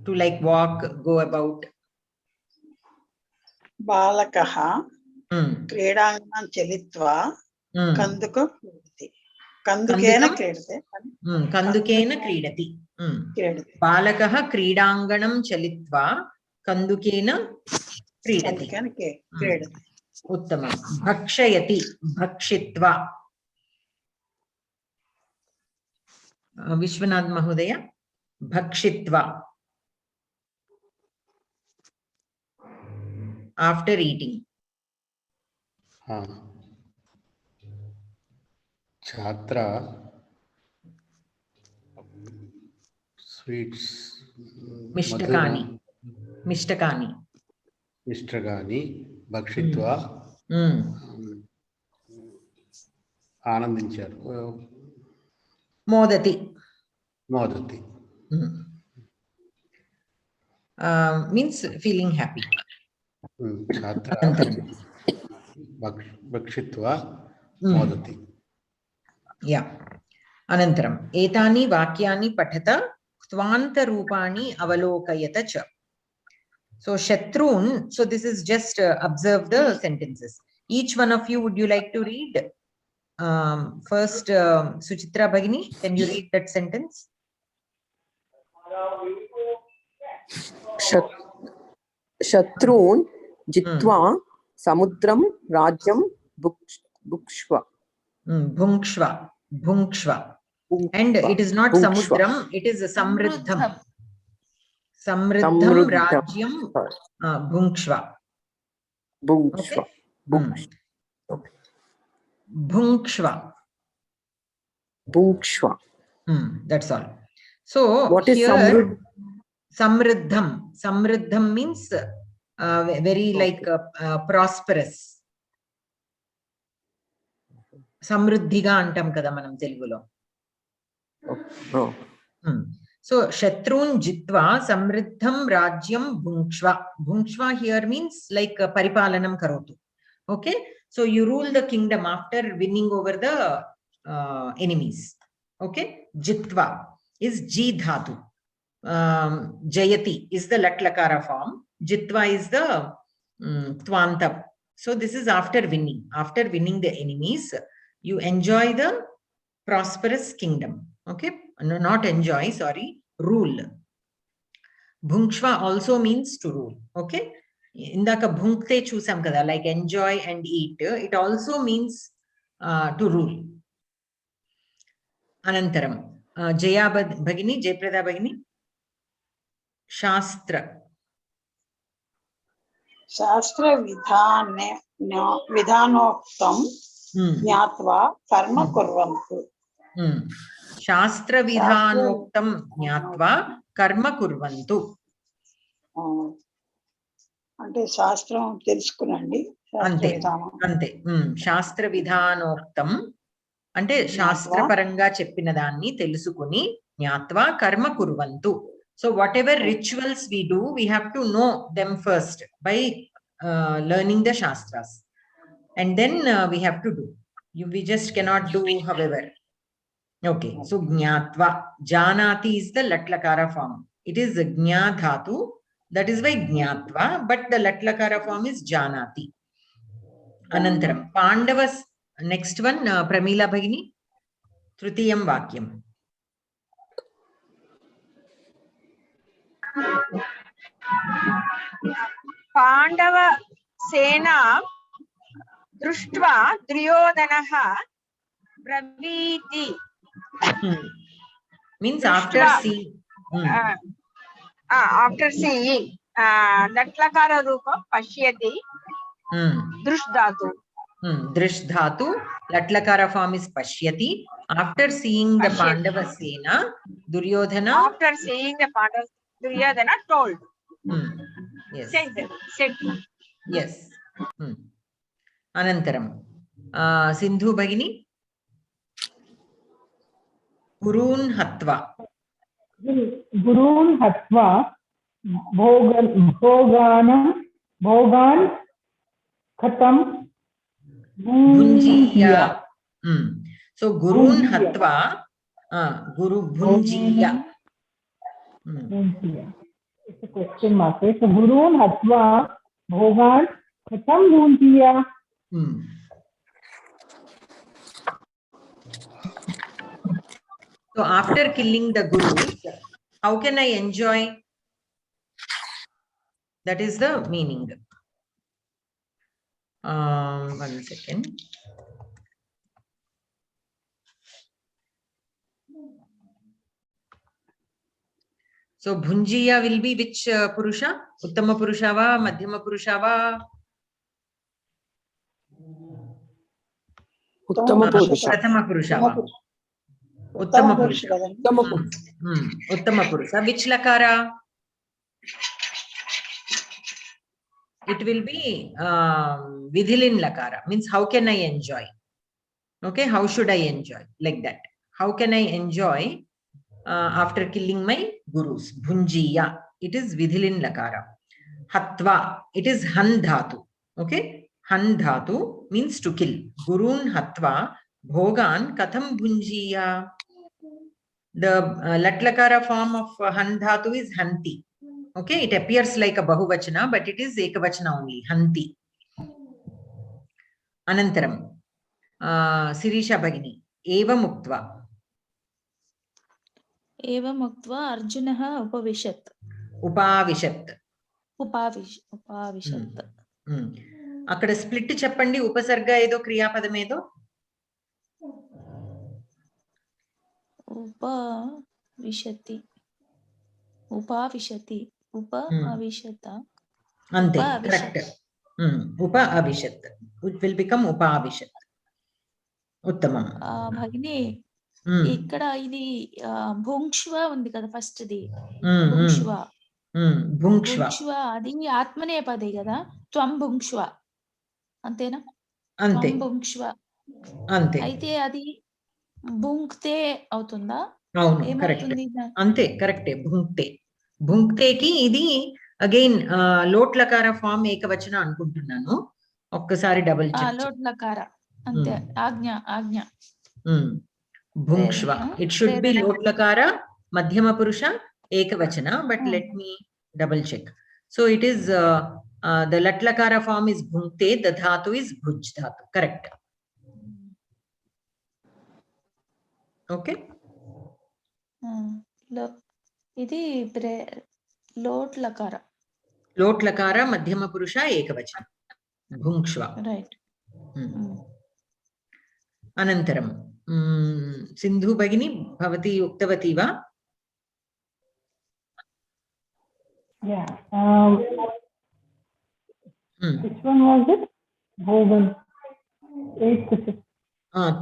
To like walk, go about. Balakaha. Kredangam chalitva. Kanduka kridati. Kandukena kridati. Kandukena kridati. Balakaha kridanganam chalitva. Kandukena kridati. Kridati. Uttamam. Bhakshayati. Bhakshitva. Vishwanath Mahodaya. Bhakshitva. After eating. Chhatra. Sweets. Mishtakani. Mishtakani. Mishtakani. Bhakshitva. Anandincharu. Modati. Modati. Means feeling happy. Chhatra. Bhakshitva. Modati. Yeah. Anantaram. Etani vakyani patata tvanta rupani avalokayata cha. So Shatrun, so this is just observe the sentences. Each one of you, would you like to read? First, Suchitra Bhagini, can you read that sentence? Shatrun jitva samudram rajyam bhukshva. Bhunksva. Bhunksva. And it is not Samudram, it is Samriddham. Samriddham Rajyam Bhunksva. Bhunksva. Bhunksva. Bhunksva. That's all. So what is here, Samriddham. Samriddham means very like prosperous. Samruddhiga antam kada manam Telugulo. So Shatrun jitva samriddham rajyam bhunksva. Bhunksva here means like paripalanam karotu. Okay. So you rule the kingdom after winning over the enemies. Okay. Jitva is Ji dhatu. Jayati is the Latlakara form. Jitva is the Tvanta. So this is after winning. After winning the enemies, you enjoy the prosperous kingdom. Okay. No, not enjoy, sorry. Rule. Bhunkshva also means to rule. Okay. Indaka bhunkte chusam kada, like enjoy and eat. It also means to rule. Anantaram. Jaya Bhagini, Jayprada Bhagini. Shastra. Shastra vidhanoktam jnatva karma kurvantu. Shastra vidhanoktam jnatva karma kurvantu. అంటే శాస్త్రం తెలుసుకునండి. అంతే అంతే. శాస్త్ర విధానోక్తం అంటే శాస్త్రపరంగా చెప్పిన దాన్ని తెలుసుకుని జ్ఞాత్వా కర్మ కుర్వంతు. So whatever rituals we do, we have to know them first by learning the Shastras. And then we have to do. We just cannot do however. Okay. So Jnatva. Janati is the Latlakara form. It is Jna dhatu. That is why Jnatva. But the Latlakara form is Janati. Anantaram. Pandavas. Next one. Pramila Bhagini. Trutiyam Vakyam. Pandav सेना दृष्ट्वा दुर्योधनः ब्रवीति Means after Drushva. seeing. After seeing Latlakara Rupa Pashyati Drush Dhatu. Drish dhatu, Latlakara form is Pashyati. After seeing the Pandava Sena, Duryodhana. After seeing the Pandava, Duryodhana told. Yes. Said. Yes. Anantaram. Sindhu Bhagini. Gurun Hatva. Gurun Hatva Bhogan Khatam Bhunjiya. So Gurun Hatva, Guru Bhunjiya. It's a question mark. So Gurun Hatva Bhogan Khatam Bhunjiya. So after killing the Gurus, how can I enjoy? That is the meaning. 1 second. So Bhunjiya will be which Purusha? Uttama Purusha va, Madhyama Purusha va? Uttama Purusha. Prathama Purusha va. Uttama Purusha. Uttama Purusha. Which Lakara? It will be Vidhilin Lakara. Means how can I enjoy? Okay, how should I enjoy? Like that. How can I enjoy after killing my Gurus? Bhunjiya. It is Vidhilin Lakara. Hatva. It is Han Dhatu. Okay. Han Dhatu means to kill. Gurun Hatva. Bhogan Katham Bhunjiya. The Latlakara form of Han Dhatu is Hanti. Okay, it appears like a Bahuvachana, but it is Ekavachana only. Hanti. Anantaram. Sirisha Bhagini. Eva Muktva. Eva Muktva Arjunaha Upavishat. Upavishat. Upavishat. అక్కడ split చెప్పండి ఉపసర్గ ఏదో క్రియాపదం ఏదో ఉపవిశతి ఉపావిశతి ఉపవిశత అంతే correct ఉప అవిశత్ it will become ఉప అవిశత్ ఉత్తమం భగిని ఇక్కడ ఇది భుంక్ష్వ ఉంది కదా ఫస్ట్ ది భుంక్ష్వ భుంక్ష్వ అది ఆత్మనేపదే కదా త్వం భుంక్ష్వ అంతేనా అంతే భుంక్ష్వ అంతే అయితే అది భుంక్తే అవుతుందా అవును కరెక్ట్ అంతే కరెక్టే భుంక్తే భుంక్తేకి ఇది అగైన్ లోట్లకార ఫామ్ ఏకవచన అనుకుంటున్నాను ఒక్కసారి డబుల్ చెక్ లోట్లకార అంతే ఆజ్ఞ ఆజ్ఞ భుంక్ష్వ ఇట్ షుడ్ బి లోట్లకార మధ్యమ పురుష ఏకవచన but let me double check. So it is the latlakara form is bhunkte, the dhatu is bhuj dhatu. Correct. Okay. Idi lot lakara. Lot lakara madhyama purusha ekavachana. Bhunkshva. Right. Anantaram. Sindhu Bhagini, bhavati uktavati va? Yeah. Which one was it? Bhogan.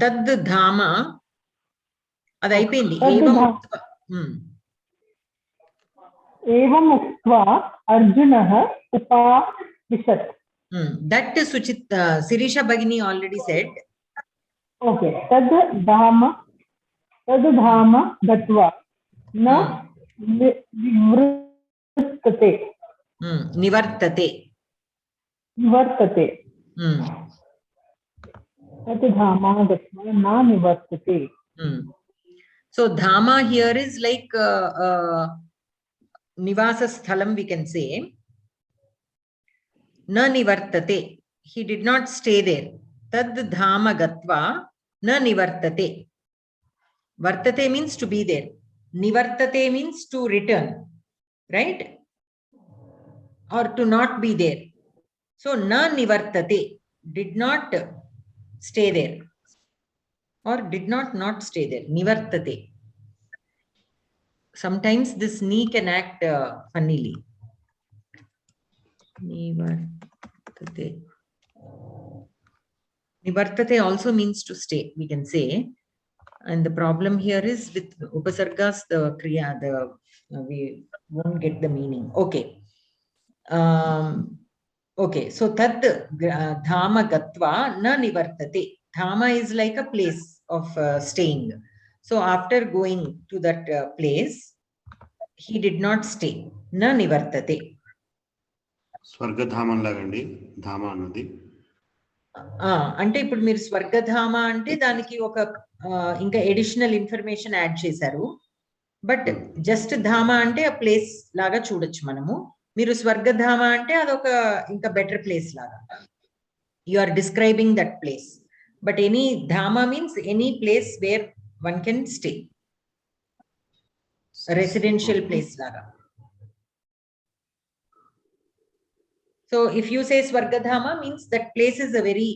Tad dhama. Adi ayipindi. Evam uktva Arjunah upavishat. That Suchit Sirisha Bhagini already said. Okay. Tad dhama gatva na Nivartate. So dhama here is like nivasa sthalam, we can say. Na nivartate. He did not stay there. Tad dhama gatva na nivartate. Vartate means to be there. Nivartate means to return. Right? Or to not be there. So na nivartate, did not stay there, or did not stay there. Nivartate. sometimes this ni can act funnily. Nivartate. Nivartate also means to stay, we can say. And the problem here is with upasargas, the kriya, we won't get the meaning. Okay. Okay, so tat dhama gatva na nivartate. Dhama is like a place of staying. So after going to that place, he did not stay. Na nivartate. Swargadhaman lagandi, dhama annadi. అంటే ఇప్పుడు మీరు స్వర్గధామ అంటే దానికి ఒక ఇంకా additional information add చేశారు. But just ధామ అంటే ఆ ప్లేస్ లాగా చూడొచ్చు మనము. మీరు స్వర్గధామ అంటే అదొక ఇంకా బెటర్ ప్లేస్ లాగా. You are describing that place. But any ధామ means any place where one can stay. Residential place లాగా. So if you say Swargadhama means that place is a very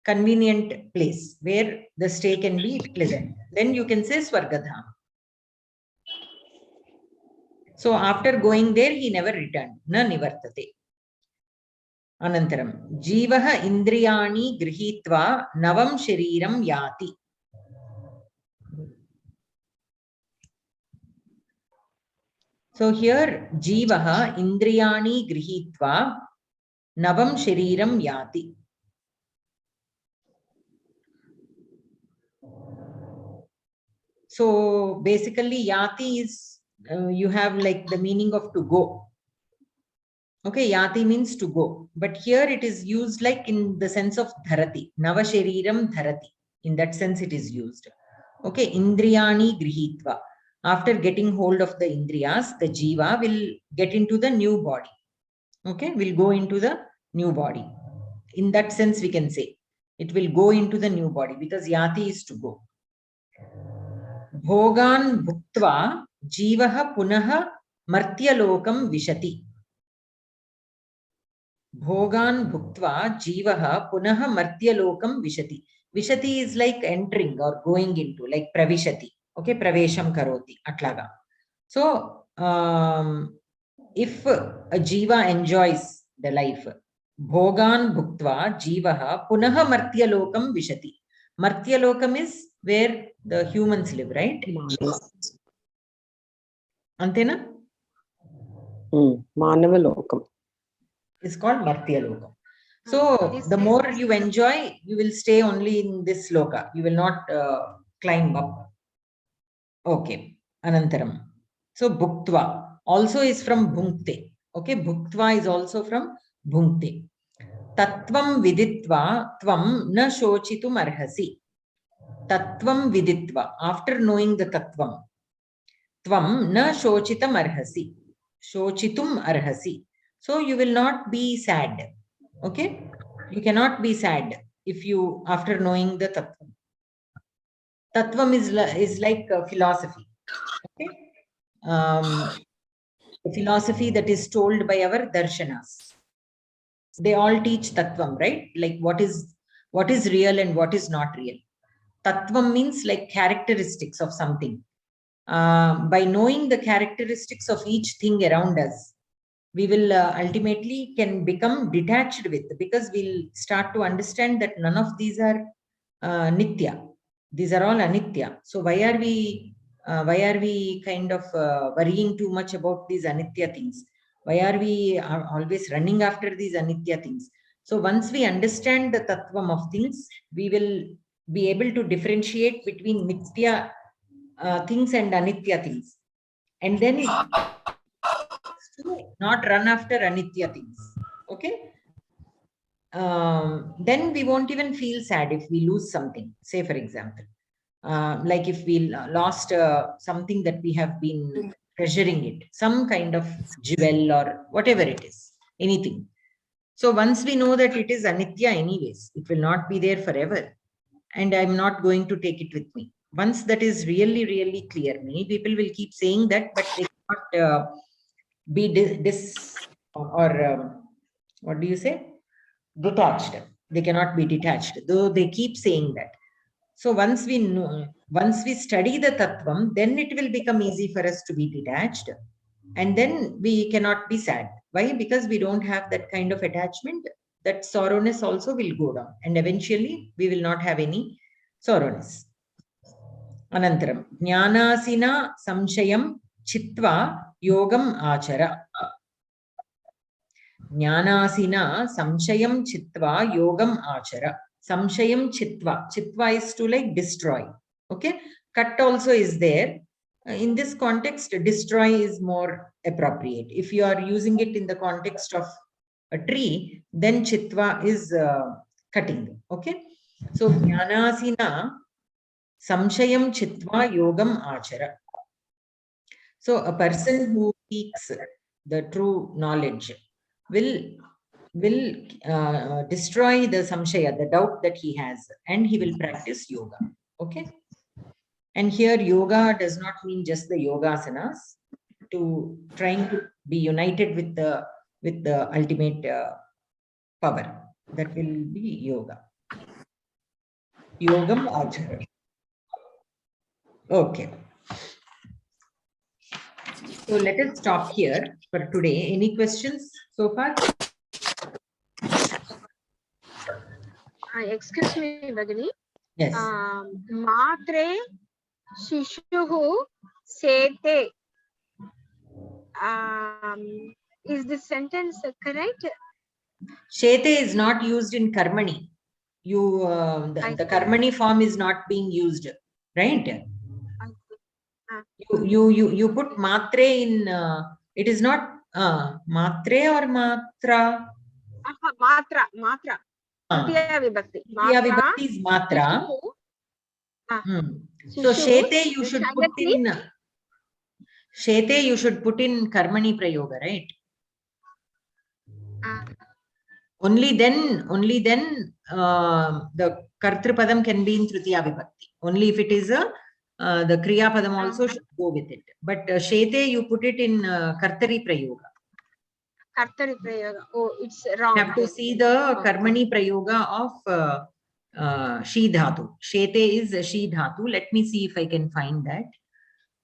convenient place where the stay can be pleasant. Then you can say Swargadhama. So after going there, he never returned. Na nivartate. Anantaram. Jivaha indriyani grihitva navam shariram yati. So here, Jivaha indriyani grihitva navam shariram yati. So basically yati is you have like the meaning of to go. Okay, yati means to go, but here it is used like in the sense of dharati. Nava shariram dharati, in that sense it is used. Okay, indriyani grihitva. After getting hold of the indriyas, the jiva will get into the new body. Okay, will go into the new body. In that sense we can say it will go into the new body, because yati is to go. Bhogan bhuktva jivaha punaha martyalokam vishati. Bhogan bhuktva jivaha punaha martyalokam vishati. Vishati is like entering or going into, like pravishati. Okay, pravesham karoti atlaga. So if a jiva enjoys the life, bhogan bhuktva jivaha punaha martyalokam vishati. Martyalokam is where the humans live, right? Antena? Manavalokam. It's called martyalokam. So the more you enjoy, you will stay only in this loka. You will not climb up. Okay, Anantaram. So bhuktva also is from bhunkte. Okay, bhuktva is also from bhunkte. Tattvam viditva tvam na shochitum arhasi. Tattvam viditva, after knowing the tattvam, tvam na shochitam arhasi. Shochitum arhasi. So you will not be sad. Okay, you cannot be sad if you, after knowing the tattvam. Tattvam is like a philosophy. Okay, a philosophy that is told by our darshanas. They all teach tattvam, right? Like what is real and what is not real. Tattvam means like characteristics of something. By knowing the characteristics of each thing around us, we will ultimately can become detached with, because we'll start to understand that none of these are nitya. These are all anitya. So why are we kind of worrying too much about these anitya things? Why are we always running after these anitya things? So once we understand the tattvam of things, we will be able to differentiate between nitya things and anitya things. And then not run after anitya things. Okay, then we won't even feel sad if we lose something. Say for example, like if we lost something that we have been treasuring it, some kind of jewel or whatever it is, anything. So once we know that it is anitya anyways, it will not be there forever, and I'm not going to take it with me. Once that is really, really clear, many people will keep saying that, but they cannot be what do you say? Detached. They cannot be detached, though they keep saying that. So once we study the tattvam, then it will become easy for us to be detached, and then we cannot be sad. Why? Because we don't have that kind of attachment. That sorrowness also will go down, and eventually we will not have any sorrowness. Anantaram, jnanasina samshayam chitva yogam achara. Jnanasina samshayam chitva yogam achara. Samshayam chitva. Chitva is to like destroy. Okay. Cut also is there. In this context, destroy is more appropriate. If you are using it in the context of a tree, then chitva is cutting. Okay. So jnanasina samshayam chitva yogam achara. So a person who seeks the true knowledge will destroy the samshaya, the doubt that he has, and he will practice yoga. Okay. And here yoga does not mean just the yogasanas. To trying to be united with the ultimate power, that will be yoga. Yogam achara. Okay. So let us stop here for today. Any questions so far? Excuse me, Bhagini. Yes. Matre Shishuhu Sete. Is this sentence correct? Shete is not used in karmani. The karmani form is not being used, right? You put matre in. It is not matre or matra. Matra. Tritiya vibhakti. Tritiya vibhakti is matra. So shete you should put in. Shete you should put in karmani prayoga, right? Only then the kartrupadam can be in tritiya vibhakti. Only if it is the kriya padam also should go with it. But shete you put it in kartari prayoga. Kartari prayoga. Oh, it's wrong. You have to see the karmani prayoga of she dhatu. Shete is she dhatu. Let me see if I can find that.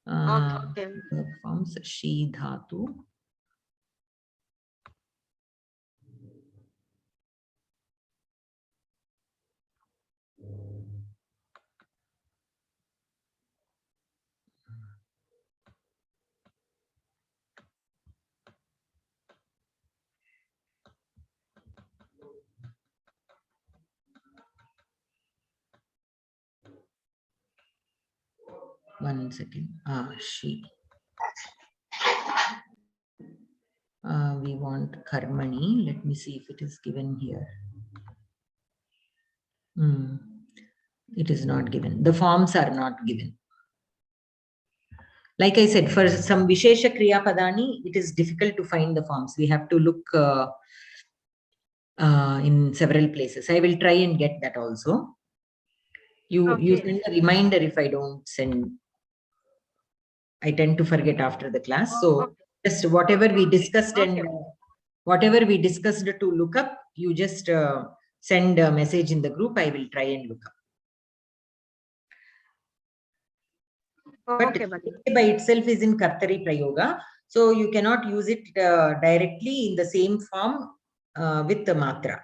Okay. The forms she dhatu. One second. She. We want karmani. Let me see if it is given here. It is not given. The forms are not given. Like I said, for some Vishesha Kriya Padani, it is difficult to find the forms. We have to look in several places. I will try and get that also. You send a reminder if I don't send. I tend to forget after the class. So just whatever we discussed and whatever we discussed to look up, you just send a message in the group. I will try and look up. But by itself is in Kartari Prayoga. So you cannot use it directly in the same form with the Matra.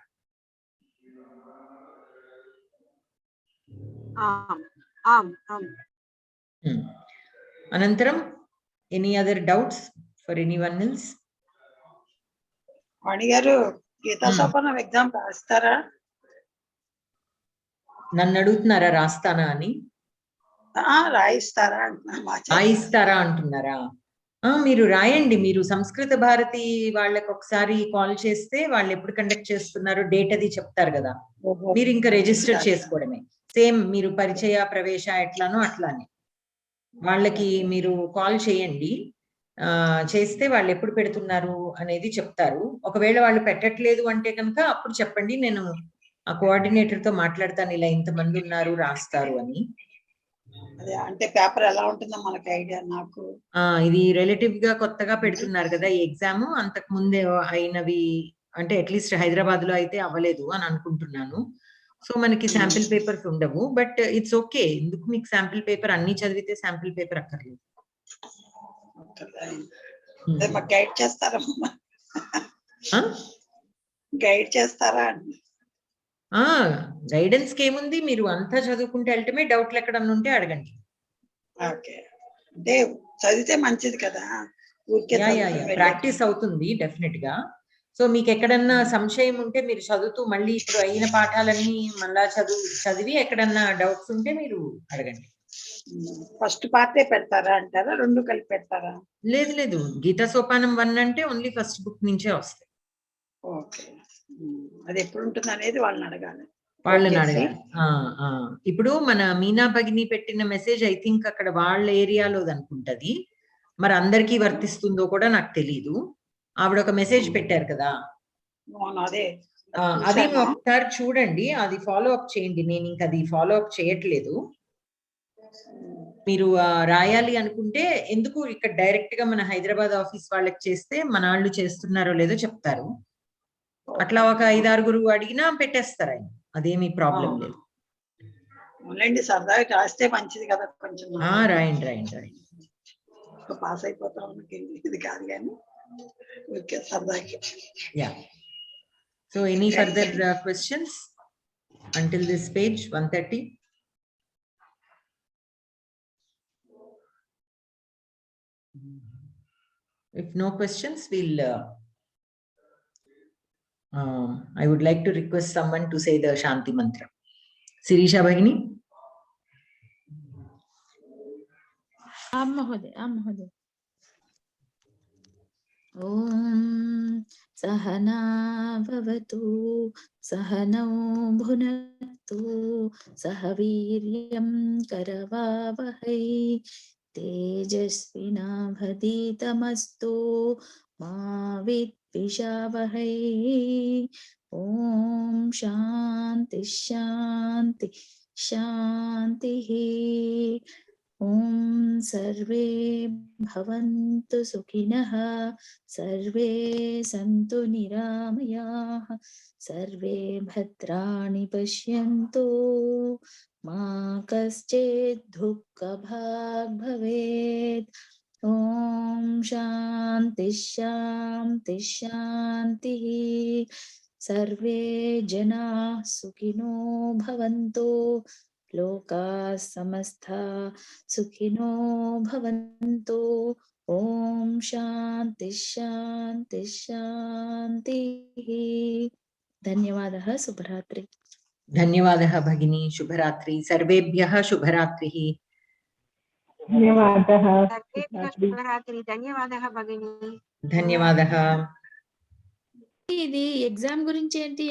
Anantaram, any other doubts for anyone else? Vani garu, Geetha Sopanam exam rastara? Nannu adugutunnara rastana ani? రాయిస్తారా అంటున్నారా? మీరు రాయండి. మీరు సంస్కృత భారతి వాళ్ళకి ఒకసారి call చేస్తే వాళ్ళు ఎప్పుడు కండక్ట్ చేస్తున్నారు డేట్ అది చెప్తారు కదా. మీరు ఇంకా రిజిస్టర్ చేసుకోవడమే. సేమ్ మీరు పరిచయ ప్రవేశ ఎట్లానో అట్లానే వాళ్ళకి మీరు కాల్ చేయండి. చేస్తే వాళ్ళు ఎప్పుడు పెడుతున్నారు అనేది చెప్తారు. ఒకవేళ వాళ్ళు పెట్టట్లేదు అంటే కనుక అప్పుడు చెప్పండి, నేను ఆ కోఆర్డినేటర్ తో మాట్లాడతాను, ఇలా ఇంతమంది ఉన్నారు రాస్తారు అని. అదే అంటే పేపర్ ఎలా ఉంటుందో మనకి ఐడియా. నాకు ఇది రిలేటివ్ గా కొత్తగా పెడుతున్నారు కదా ఈ ఎగ్జామ్. అంతకు ముందే అయినవి అంటే అట్లీస్ట్ హైదరాబాద్ లో అయితే అవ్వలేదు అని అనుకుంటున్నాను. సో మనకి శాంపిల్ పేపర్స్ ఉండవు, బట్ ఇట్స్ ఓకే. ఎందుకు మీకు శాంపిల్ పేపర్ అన్ని చదివితే శాంపిల్ పేపర్ అక్కర్లేదు. మాకు గైడ్ చేస్తారా? గైడ్ చేస్తారా? గైడెన్స్ కి ఏముంది, మీరు అంతా చదువుకుంటే వెళ్తే డౌట్లు ఎక్కడన్నా ఉంటే అడగండి. ఓకే, అంటే చదివితే మంచిది కదా, ప్రాక్టీస్ అవుతుంది డెఫినెట్ గా. సో మీకు ఎక్కడన్నా సంశయం ఉంటే మీరు చదువుతూ మళ్ళీ ఇప్పుడు అయిన పాఠాలన్నీ మళ్ళా చదివి ఎక్కడన్నా డౌట్స్ ఉంటే మీరు అడగండి. ఫస్ట్ పార్టే పెడతారా అంటారా, రెండు కలిపి పెడతారా? లేదు లేదు, గీతా సోపానం 1 అంటే ఓన్లీ ఫస్ట్ బుక్ నుంచే వస్తాయి. ఓకే, అది ఎప్పుడు ఉంటుంది అనేది వాళ్ళని అడగాలి. ఇప్పుడు మన మీనా భగిని పెట్టిన మెసేజ్ ఐ థింక్ అక్కడ వాళ్ళ ఏరియాలో అనుకుంటది, మరి అందరికీ వర్తిస్తుందో కూడా నాకు తెలీదు. ఆవిడ ఒక మెసేజ్ పెట్టారు కదా, అది ఒకసారి చూడండి, అది ఫాలో అప్ చేయండి. నేను ఇంకా అది ఫాలో అప్ చేయట్లేదు. మీరు రాయాలి అనుకుంటే, ఎందుకు ఇక్కడ డైరెక్ట్ గా మన హైదరాబాద్ ఆఫీస్ వాళ్ళకి చేస్తే మన వాళ్ళు చేస్తున్నారో లేదో చెప్తారు. అట్లా ఒక 5-6 అడిగినా పెట్టేస్తారు ఆయన, అదేమి ప్రాబ్లం లేదు. సరదాగా రాస్తే మంచిది కదా, కొంచెం రాయండి రాయండి రాయండి, పాస్ అయిపోతాం. ఇది కాదు కానీ ఓకే, సరదాగా. So any further questions until this page 130? If no questions, I would like to request someone to say the Shanti mantra. Sirisha Bhagini. Mahoday. Om Sahana Bhavatu Sahanau Bhunaktu Sahaviryam Karavavahai Tejasvinavaditamastu Ma Vidvishavahai. Om Shanti Shanti Shantihi. Om Sarve Bhavantu Sukhinah Sarve Santu Niramayah Sarve Bhadrani Pashyantu Ma Kaschid Dukkha Bhag Bhavet. Om Shanti Shanti Shantihi. Sarve Janah Sukhino Bhavantu Loka samastha sukhino bhavantu. Om Shanti Shanti Shantihi. Dhanyavadah. Shubharatri. Dhanyavadah Bhagini. Shubharatri. Sarvebhyah Shubharatriः. Dhanyavadah. Shubharatri. Dhanyavadah Bhagini. Dhanyavadah. ఇది exam గురించి ఏంటి?